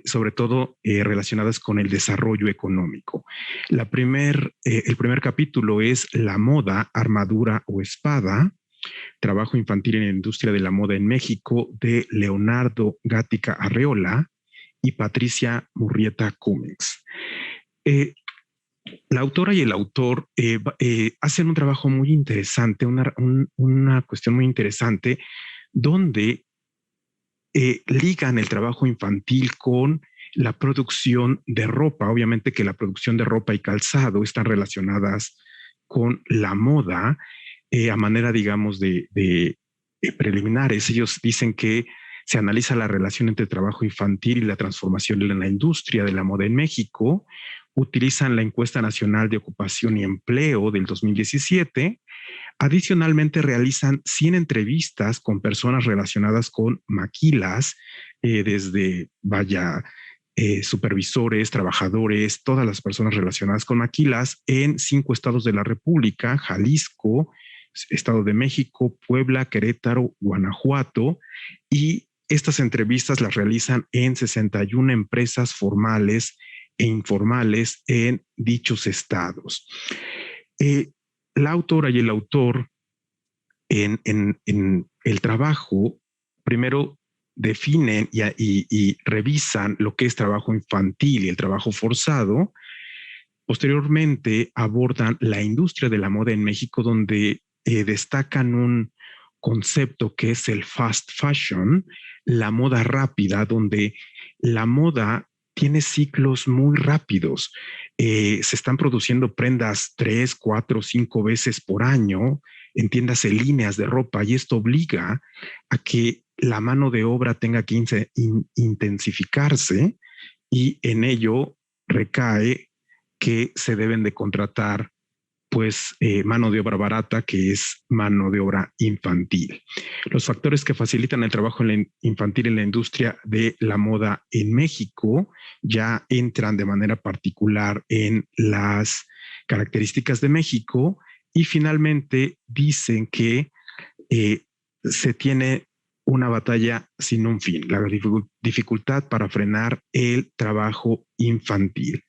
sobre todo relacionadas con el desarrollo económico. El primer capítulo es La moda, armadura o espada, trabajo infantil en la industria de la moda en México, de Leonardo Gatica Arreola y Patricia Murrieta Cummings. la autora y el autor hacen un trabajo muy interesante, una cuestión muy interesante, donde ligan el trabajo infantil con la producción de ropa. Obviamente que la producción de ropa y calzado están relacionadas con la moda a manera, digamos, de preliminares. Ellos dicen que se analiza la relación entre trabajo infantil y la transformación en la industria de la moda en México. Utilizan la encuesta nacional de ocupación y empleo del 2017. Adicionalmente, realizan 100 entrevistas con personas relacionadas con maquilas, desde, supervisores, trabajadores, todas las personas relacionadas con maquilas en 5 estados de la República: Jalisco, Estado de México, Puebla, Querétaro, Guanajuato, y estas entrevistas las realizan en 61 empresas formales e informales en dichos estados. La autora y el autor en el trabajo primero definen y revisan lo que es trabajo infantil y el trabajo forzado. Posteriormente abordan la industria de la moda en México, donde destacan un concepto que es el fast fashion, la moda rápida, donde la moda tiene ciclos muy rápidos. Se están produciendo prendas 3, 4, 5 veces por año en tiendas en líneas de ropa, y esto obliga a que la mano de obra tenga que intensificarse, y en ello recae que se deben de contratar pues mano de obra barata, que es mano de obra infantil. Los factores que facilitan el trabajo infantil en la industria de la moda en México ya entran de manera particular en las características de México, y finalmente dicen que se tiene una batalla sin un fin, la dificultad para frenar el trabajo infantil.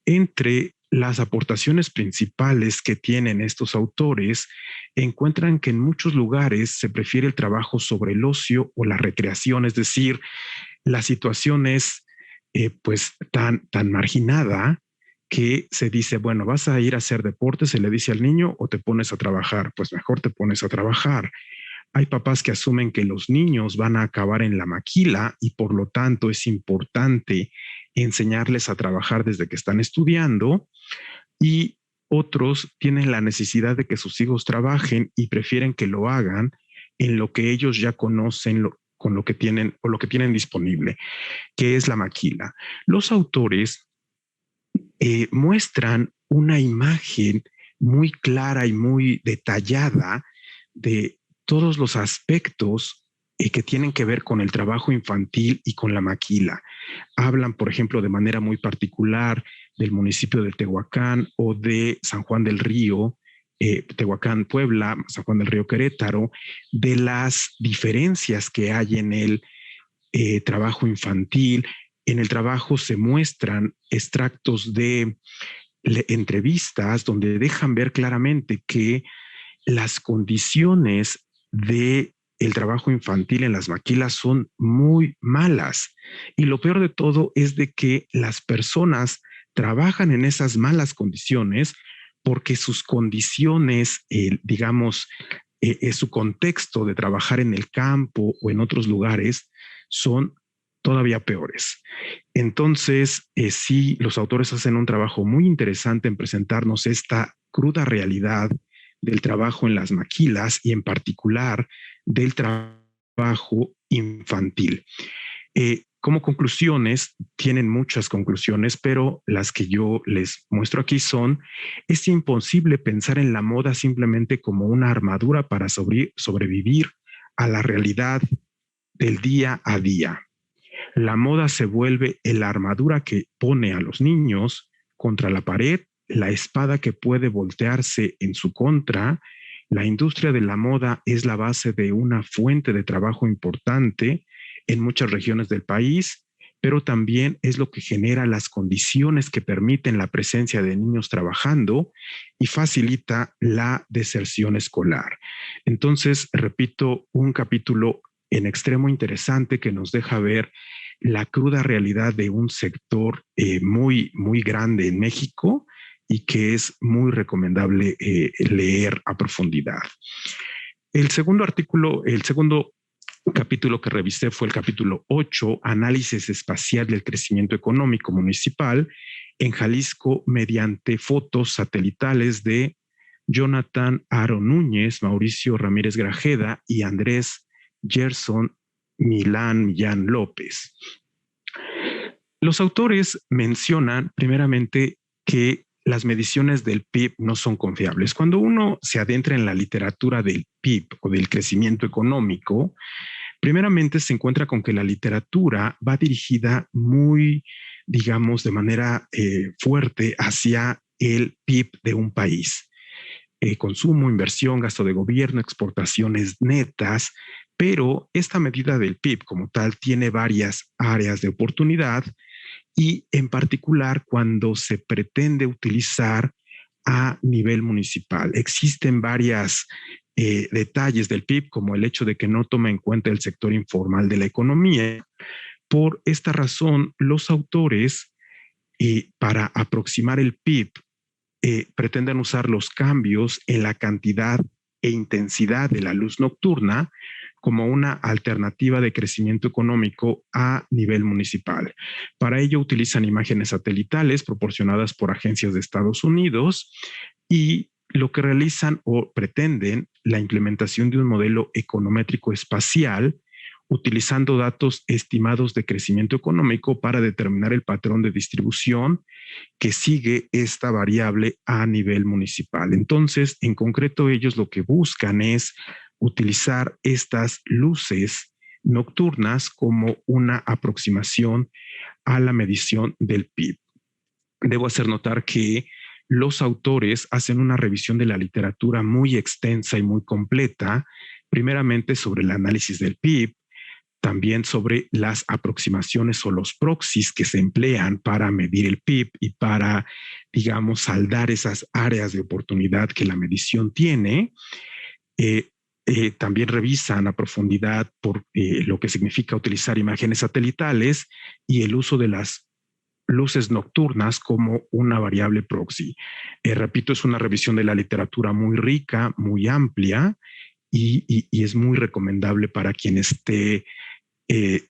Entre las aportaciones principales que tienen estos autores, encuentran que en muchos lugares se prefiere el trabajo sobre el ocio o la recreación, es decir, la situación es pues tan marginada que se dice, bueno, vas a ir a hacer deporte, se le dice al niño, o te pones a trabajar. Pues mejor te pones a trabajar. Hay papás que asumen que los niños van a acabar en la maquila y por lo tanto es importante enseñarles a trabajar desde que están estudiando, y otros tienen la necesidad de que sus hijos trabajen y prefieren que lo hagan en lo que ellos ya conocen, con lo que tienen o lo que tienen disponible, que es la maquila. Los autores muestran una imagen muy clara y muy detallada de todos los aspectos que tienen que ver con el trabajo infantil y con la maquila. Hablan, por ejemplo, de manera muy particular del municipio de Tehuacán o de San Juan del Río, Tehuacán, Puebla, San Juan del Río, Querétaro, de las diferencias que hay en el trabajo infantil. En el trabajo se muestran extractos de entrevistas donde dejan ver claramente que las condiciones de el trabajo infantil en las maquilas son muy malas, y lo peor de todo es de que las personas trabajan en esas malas condiciones porque sus condiciones, su contexto de trabajar en el campo o en otros lugares son todavía peores. Entonces, sí, los autores hacen un trabajo muy interesante en presentarnos esta cruda realidad del trabajo en las maquilas y en particular del trabajo infantil. Como conclusiones, tienen muchas conclusiones, pero las que yo les muestro aquí son: es imposible pensar en la moda simplemente como una armadura para sobrevivir a la realidad del día a día. La moda se vuelve la armadura que pone a los niños contra la pared, la espada que puede voltearse en su contra. La industria de la moda es la base de una fuente de trabajo importante en muchas regiones del país, pero también es lo que genera las condiciones que permiten la presencia de niños trabajando y facilita la deserción escolar. Entonces, repito, un capítulo en extremo interesante que nos deja ver la cruda realidad de un sector muy, muy grande en México y que es muy recomendable leer a profundidad. El segundo capítulo que revisé fue el capítulo 8, Análisis espacial del crecimiento económico municipal en Jalisco mediante fotos satelitales de Jonathan Aro Núñez, Mauricio Ramírez Grajeda y Andrés Gerson Millán López. Los autores mencionan primeramente que las mediciones del PIB no son confiables. Cuando uno se adentra en la literatura del PIB o del crecimiento económico, primeramente se encuentra con que la literatura va dirigida muy, digamos, de manera fuerte hacia el PIB de un país. Consumo, inversión, gasto de gobierno, exportaciones netas, pero esta medida del PIB como tal tiene varias áreas de oportunidad y en particular cuando se pretende utilizar a nivel municipal. Existen varios detalles del PIB, como el hecho de que no toma en cuenta el sector informal de la economía. Por esta razón, los autores, para aproximar el PIB, pretenden usar los cambios en la cantidad e intensidad de la luz nocturna como una alternativa de crecimiento económico a nivel municipal. Para ello utilizan imágenes satelitales proporcionadas por agencias de Estados Unidos y lo que realizan o pretenden la implementación de un modelo econométrico espacial utilizando datos estimados de crecimiento económico para determinar el patrón de distribución que sigue esta variable a nivel municipal. Entonces, en concreto, ellos lo que buscan es utilizar estas luces nocturnas como una aproximación a la medición del PIB. Debo hacer notar que los autores hacen una revisión de la literatura muy extensa y muy completa, primeramente sobre el análisis del PIB, también sobre las aproximaciones o los proxies que se emplean para medir el PIB y para, digamos, saldar esas áreas de oportunidad que la medición tiene. También revisan a profundidad por lo que significa utilizar imágenes satelitales y el uso de las luces nocturnas como una variable proxy. Repito, es una revisión de la literatura muy rica, muy amplia y es muy recomendable para quien esté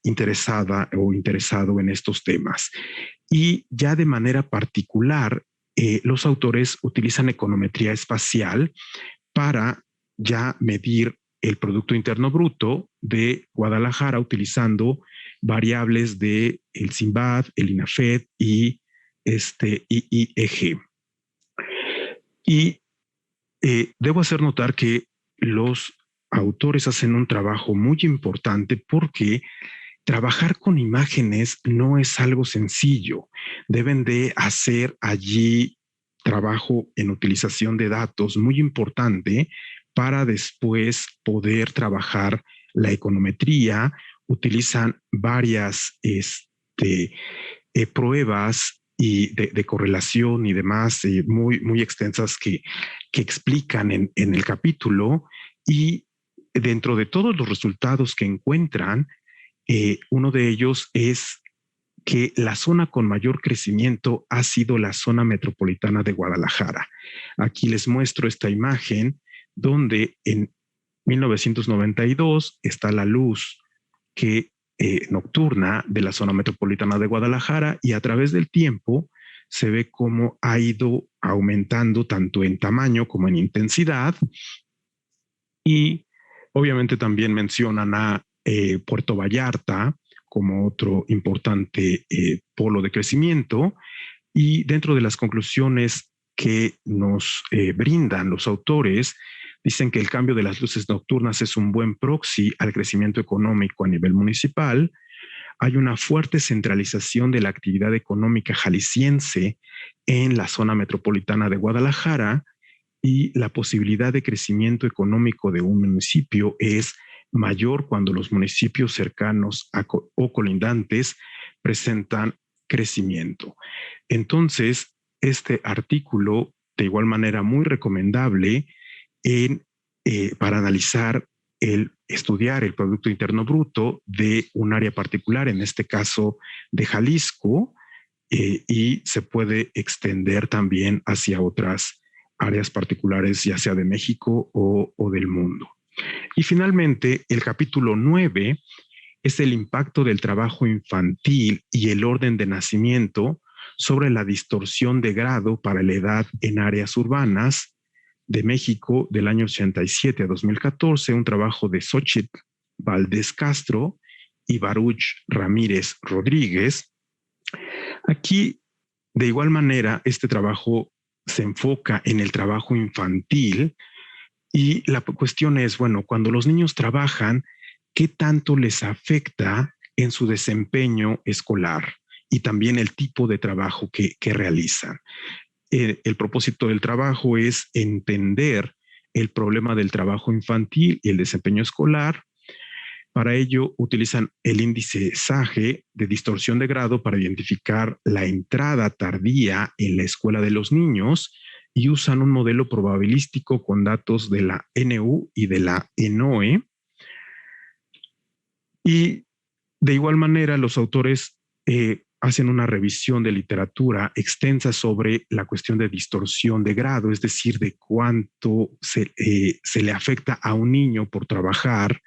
interesada o interesado en estos temas. Y ya de manera particular, los autores utilizan econometría espacial para ya medir el Producto Interno Bruto de Guadalajara utilizando variables de el CINVAD, el INAFED y IEG. Y debo hacer notar que los autores hacen un trabajo muy importante porque trabajar con imágenes no es algo sencillo. Deben de hacer allí trabajo en utilización de datos muy importante para después poder trabajar la econometría. Utilizan varias pruebas y de correlación y demás muy extensas que explican en el capítulo, y dentro de todos los resultados que encuentran, uno de ellos es que la zona con mayor crecimiento ha sido la zona metropolitana de Guadalajara. Aquí les muestro esta imagen donde en 1992 está la luz nocturna de la zona metropolitana de Guadalajara, y a través del tiempo se ve cómo ha ido aumentando tanto en tamaño como en intensidad. Y obviamente también mencionan a Puerto Vallarta como otro importante polo de crecimiento, y dentro de las conclusiones que nos brindan los autores, dicen que el cambio de las luces nocturnas es un buen proxy al crecimiento económico a nivel municipal. Hay una fuerte centralización de la actividad económica jalisciense en la zona metropolitana de Guadalajara, y la posibilidad de crecimiento económico de un municipio es mayor cuando los municipios cercanos o colindantes presentan crecimiento. Entonces, este artículo, de igual manera, muy recomendable para analizar estudiar el Producto Interno Bruto de un área particular, en este caso de Jalisco, y se puede extender también hacia otras áreas particulares, ya sea de México o del mundo. Y finalmente, el capítulo 9 es el impacto del trabajo infantil y el orden de nacimiento sobre la distorsión de grado para la edad en áreas urbanas de México del año 87 a 2014, un trabajo de Xochitl Valdés Castro y Baruch Ramírez Rodríguez. Aquí, de igual manera, este trabajo se enfoca en el trabajo infantil y la cuestión es, bueno, cuando los niños trabajan, ¿qué tanto les afecta en su desempeño escolar y también el tipo de trabajo que realizan? El propósito del trabajo es entender el problema del trabajo infantil y el desempeño escolar. Para ello utilizan el índice SAGE de distorsión de grado para identificar la entrada tardía en la escuela de los niños y usan un modelo probabilístico con datos de la NU y de la ENOE. Y de igual manera los autores hacen una revisión de literatura extensa sobre la cuestión de distorsión de grado, es decir, de cuánto se le afecta a un niño por trabajar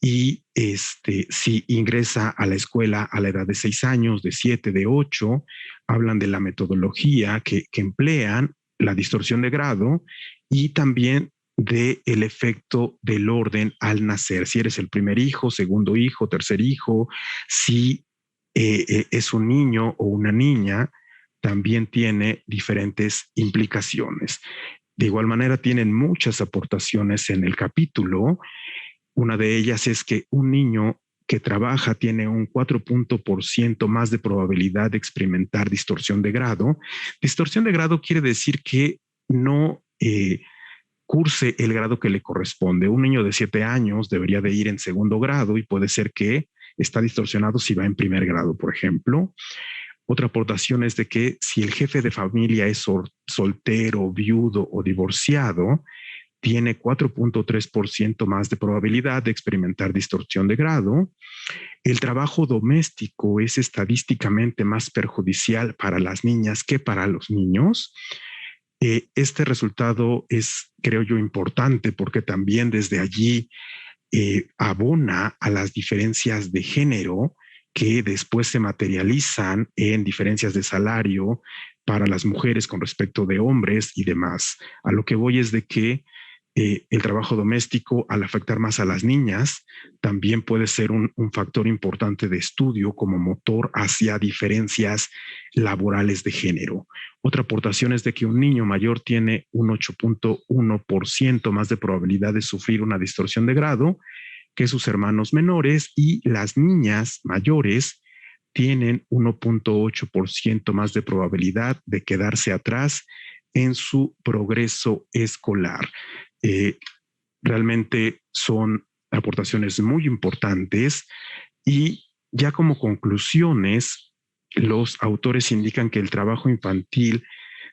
y si ingresa a la escuela a la edad de 6 años, de 7, de 8, hablan de la metodología que emplean, la distorsión de grado y también del efecto del orden al nacer. Si eres el primer hijo, segundo hijo, tercer hijo, si es un niño o una niña, también tiene diferentes implicaciones. De igual manera, tienen muchas aportaciones en el capítulo. Una de ellas es que un niño que trabaja tiene un 4% más de probabilidad de experimentar distorsión de grado. Distorsión de grado quiere decir que no curse el grado que le corresponde. Un niño de 7 años debería de ir en segundo grado y puede ser que está distorsionado si va en primer grado, por ejemplo. Otra aportación es de que si el jefe de familia es soltero, viudo o divorciado, tiene 4.3% más de probabilidad de experimentar distorsión de grado. El trabajo doméstico es estadísticamente más perjudicial para las niñas que para los niños. Este resultado es, creo yo, importante porque también desde allí abona a las diferencias de género que después se materializan en diferencias de salario para las mujeres con respecto de hombres y demás. A lo que voy es de que el trabajo doméstico, al afectar más a las niñas, también puede ser un factor importante de estudio como motor hacia diferencias laborales de género. Otra aportación es de que un niño mayor tiene un 8.1% más de probabilidad de sufrir una distorsión de grado que sus hermanos menores, y las niñas mayores tienen 1.8% más de probabilidad de quedarse atrás en su progreso escolar. Realmente son aportaciones muy importantes y ya como conclusiones, los autores indican que el trabajo infantil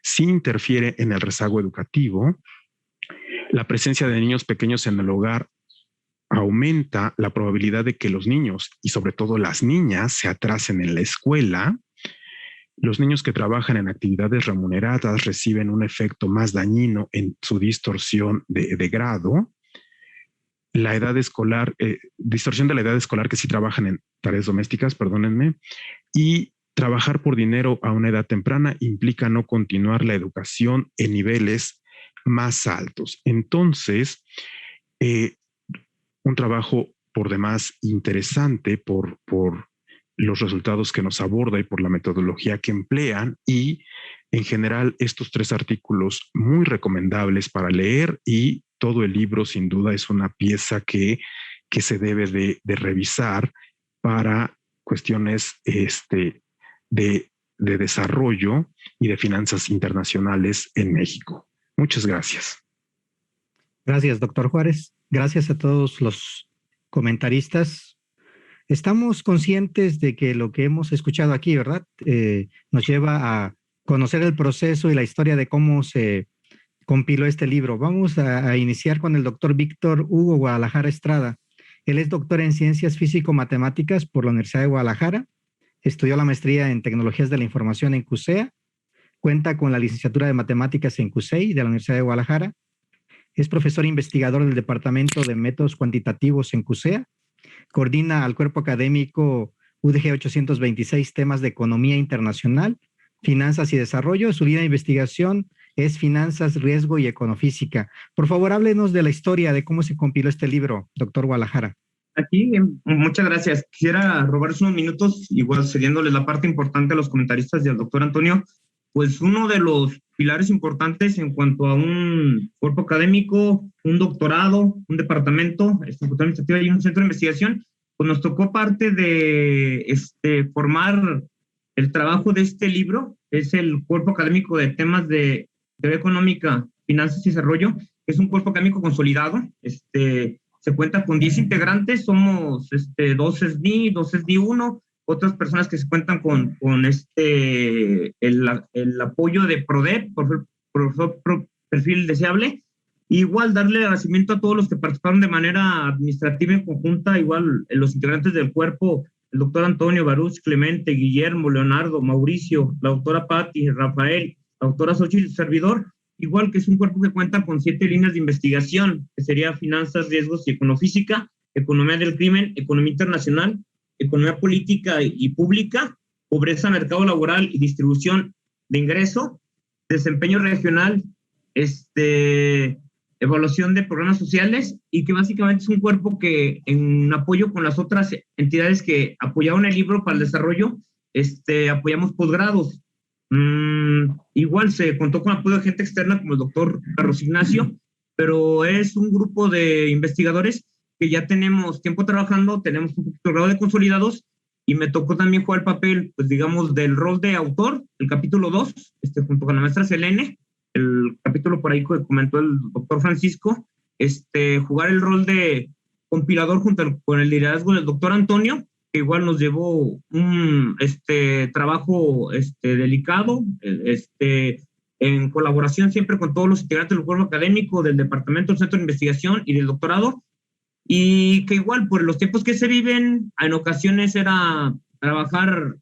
sí interfiere en el rezago educativo. La presencia de niños pequeños en el hogar aumenta la probabilidad de que los niños y sobre todo las niñas se atrasen en la escuela. Los niños que trabajan en actividades remuneradas reciben un efecto más dañino en su distorsión de grado. La edad escolar, distorsión de la edad escolar que sí trabajan en tareas domésticas, perdónenme, y trabajar por dinero a una edad temprana implica no continuar la educación en niveles más altos. Entonces, un trabajo por demás interesante por los resultados que nos aborda y por la metodología que emplean, y en general estos 3 artículos muy recomendables para leer, y todo el libro sin duda es una pieza que se debe de revisar para cuestiones de desarrollo y de finanzas internacionales en México. Muchas gracias. Gracias, doctor Juárez. Gracias a todos los comentaristas. Estamos conscientes de que lo que hemos escuchado aquí, ¿verdad? Nos lleva a conocer el proceso y la historia de cómo se compiló este libro. Vamos a iniciar con el doctor Víctor Hugo Guadalajara Estrada. Él es doctor en Ciencias Físico-Matemáticas por la Universidad de Guadalajara. Estudió la maestría en Tecnologías de la Información en CUSEA. Cuenta con la licenciatura de Matemáticas en CUSEI de la Universidad de Guadalajara. Es profesor investigador del Departamento de Métodos Cuantitativos en CUSEA. Coordina al cuerpo académico UDG 826 temas de economía internacional, finanzas y desarrollo. Su línea de investigación es finanzas, riesgo y econofísica. Por favor, háblenos de la historia de cómo se compiló este libro, doctor Guadalajara. Aquí, muchas gracias. Quisiera robarles unos minutos, igual cediéndoles la parte importante a los comentaristas y al doctor Antonio. Pues uno de los pilares importantes en cuanto a un cuerpo académico, un doctorado, un departamento administrativo y un centro de investigación, pues nos tocó parte de formar el trabajo de este libro. Es el cuerpo académico de temas de teoría económica, finanzas y desarrollo. Es un cuerpo académico consolidado. Se cuenta con 10 integrantes, somos 2 SNI, 2 SNI 1, otras personas que se cuentan con el apoyo de PRODEP, profesor perfil deseable. Igual darle agradecimiento a todos los que participaron de manera administrativa en conjunta, igual los integrantes del cuerpo, el doctor Antonio, Baruch, Clemente, Guillermo, Leonardo, Mauricio, la doctora Patti, Rafael, la doctora Xochitl, servidor, igual que es un cuerpo que cuenta con 7 líneas de investigación, que sería finanzas, riesgos y econofísica, economía del crimen, economía internacional, economía política y pública, pobreza, mercado laboral y distribución de ingreso, desempeño regional, evaluación de programas sociales, y que básicamente es un cuerpo que en apoyo con las otras entidades que apoyaron el libro para el desarrollo, apoyamos posgrados. Igual se contó con apoyo de gente externa como el doctor Carlos Ignacio, pero es un grupo de investigadores que ya tenemos tiempo trabajando, tenemos un poquito de grado de consolidados, y me tocó también jugar el papel, pues digamos, del rol de autor, el capítulo 2, junto con la maestra Selene, el capítulo por ahí que comentó el doctor Francisco, jugar el rol de compilador junto con el liderazgo del doctor Antonio, que igual nos llevó un trabajo delicado, en colaboración siempre con todos los integrantes del cuerpo académico, del departamento, del centro de investigación y del doctorado, y que igual por los tiempos que se viven, en ocasiones era trabajar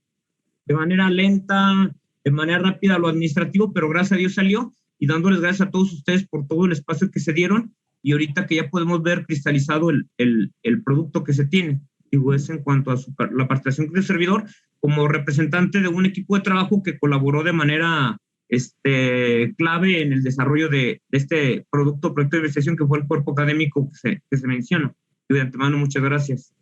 de manera lenta, de manera rápida lo administrativo, pero gracias a Dios salió, y dándoles gracias a todos ustedes por todo el espacio que se dieron, y ahorita que ya podemos ver cristalizado el producto que se tiene. Digo, es en cuanto a la participación del servidor como representante de un equipo de trabajo que colaboró de manera clave en el desarrollo de este proyecto de investigación que fue el cuerpo académico que se menciona. Y de antemano, muchas gracias.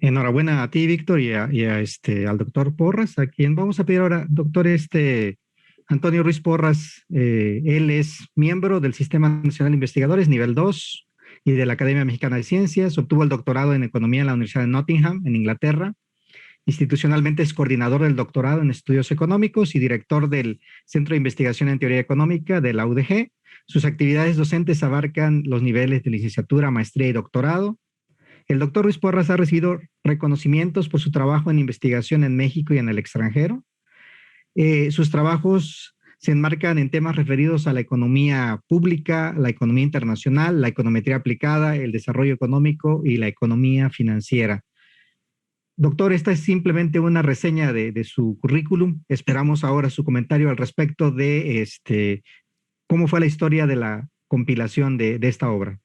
Enhorabuena a ti, Víctor, y al doctor Porras, a quien vamos a pedir ahora, doctor Antonio Ruiz Porras. Él es miembro del Sistema Nacional de Investigadores, nivel 2, y de la Academia Mexicana de Ciencias. Obtuvo el doctorado en Economía en la Universidad de Nottingham, en Inglaterra. Institucionalmente es coordinador del doctorado en Estudios Económicos y director del Centro de Investigación en Teoría Económica de la UDG. Sus actividades docentes abarcan los niveles de licenciatura, maestría y doctorado. El doctor Ruiz Porras ha recibido reconocimientos por su trabajo en investigación en México y en el extranjero. Sus trabajos se enmarcan en temas referidos a la economía pública, la economía internacional, la econometría aplicada, el desarrollo económico y la economía financiera. Doctor, esta es simplemente una reseña de su currículum. Esperamos ahora su comentario al respecto de cómo fue la historia de la compilación de esta obra.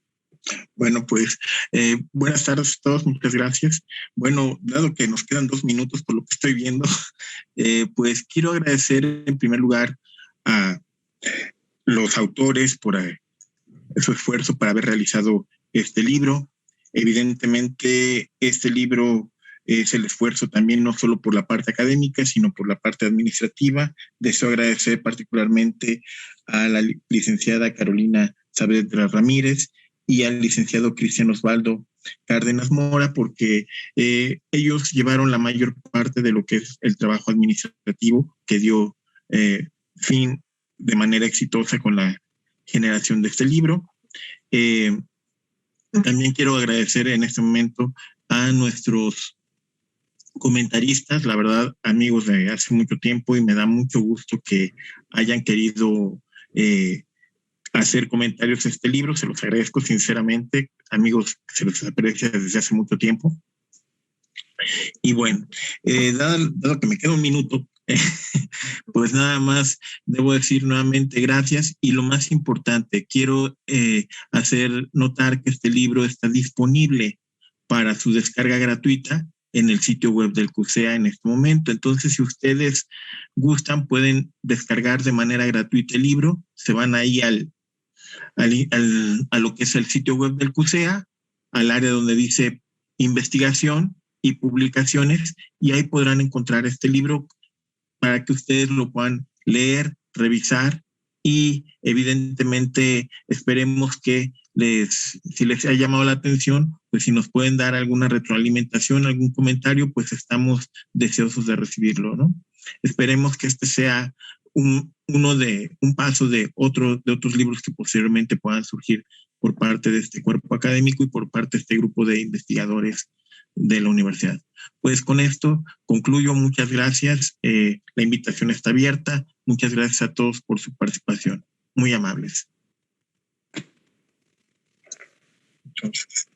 Bueno, pues buenas tardes a todos, muchas gracias. Bueno, dado que nos quedan 2 minutos por lo que estoy viendo, pues quiero agradecer en primer lugar a los autores por su esfuerzo para haber realizado este libro. Evidentemente, este libro es el esfuerzo también no solo por la parte académica, sino por la parte administrativa. Deseo agradecer particularmente a la licenciada Carolina Saavedra Ramírez y al licenciado Cristian Osvaldo Cárdenas Mora, porque ellos llevaron la mayor parte de lo que es el trabajo administrativo que dio fin de manera exitosa con la generación de este libro. También quiero agradecer en este momento a nuestros comentaristas, la verdad, amigos de hace mucho tiempo, y me da mucho gusto que hayan querido hacer comentarios a este libro. Se los agradezco sinceramente, amigos, se los aprecia desde hace mucho tiempo. Y bueno, dado que me queda un minuto, pues nada más debo decir nuevamente gracias y lo más importante, quiero hacer notar que este libro está disponible para su descarga gratuita en el sitio web del CUSEA en este momento. Entonces, si ustedes gustan, pueden descargar de manera gratuita el libro, se van ahí a lo que es el sitio web del CUSEA, al área donde dice investigación y publicaciones, y ahí podrán encontrar este libro para que ustedes lo puedan leer, revisar y evidentemente esperemos que si les ha llamado la atención, pues si nos pueden dar alguna retroalimentación, algún comentario, pues estamos deseosos de recibirlo, ¿no? Esperemos que este sea un paso de otros libros que posteriormente puedan surgir por parte de este cuerpo académico y por parte de este grupo de investigadores de la universidad. Pues con esto concluyo. Muchas gracias. La invitación está abierta. Muchas gracias a todos por su participación. Muy amables. Entonces.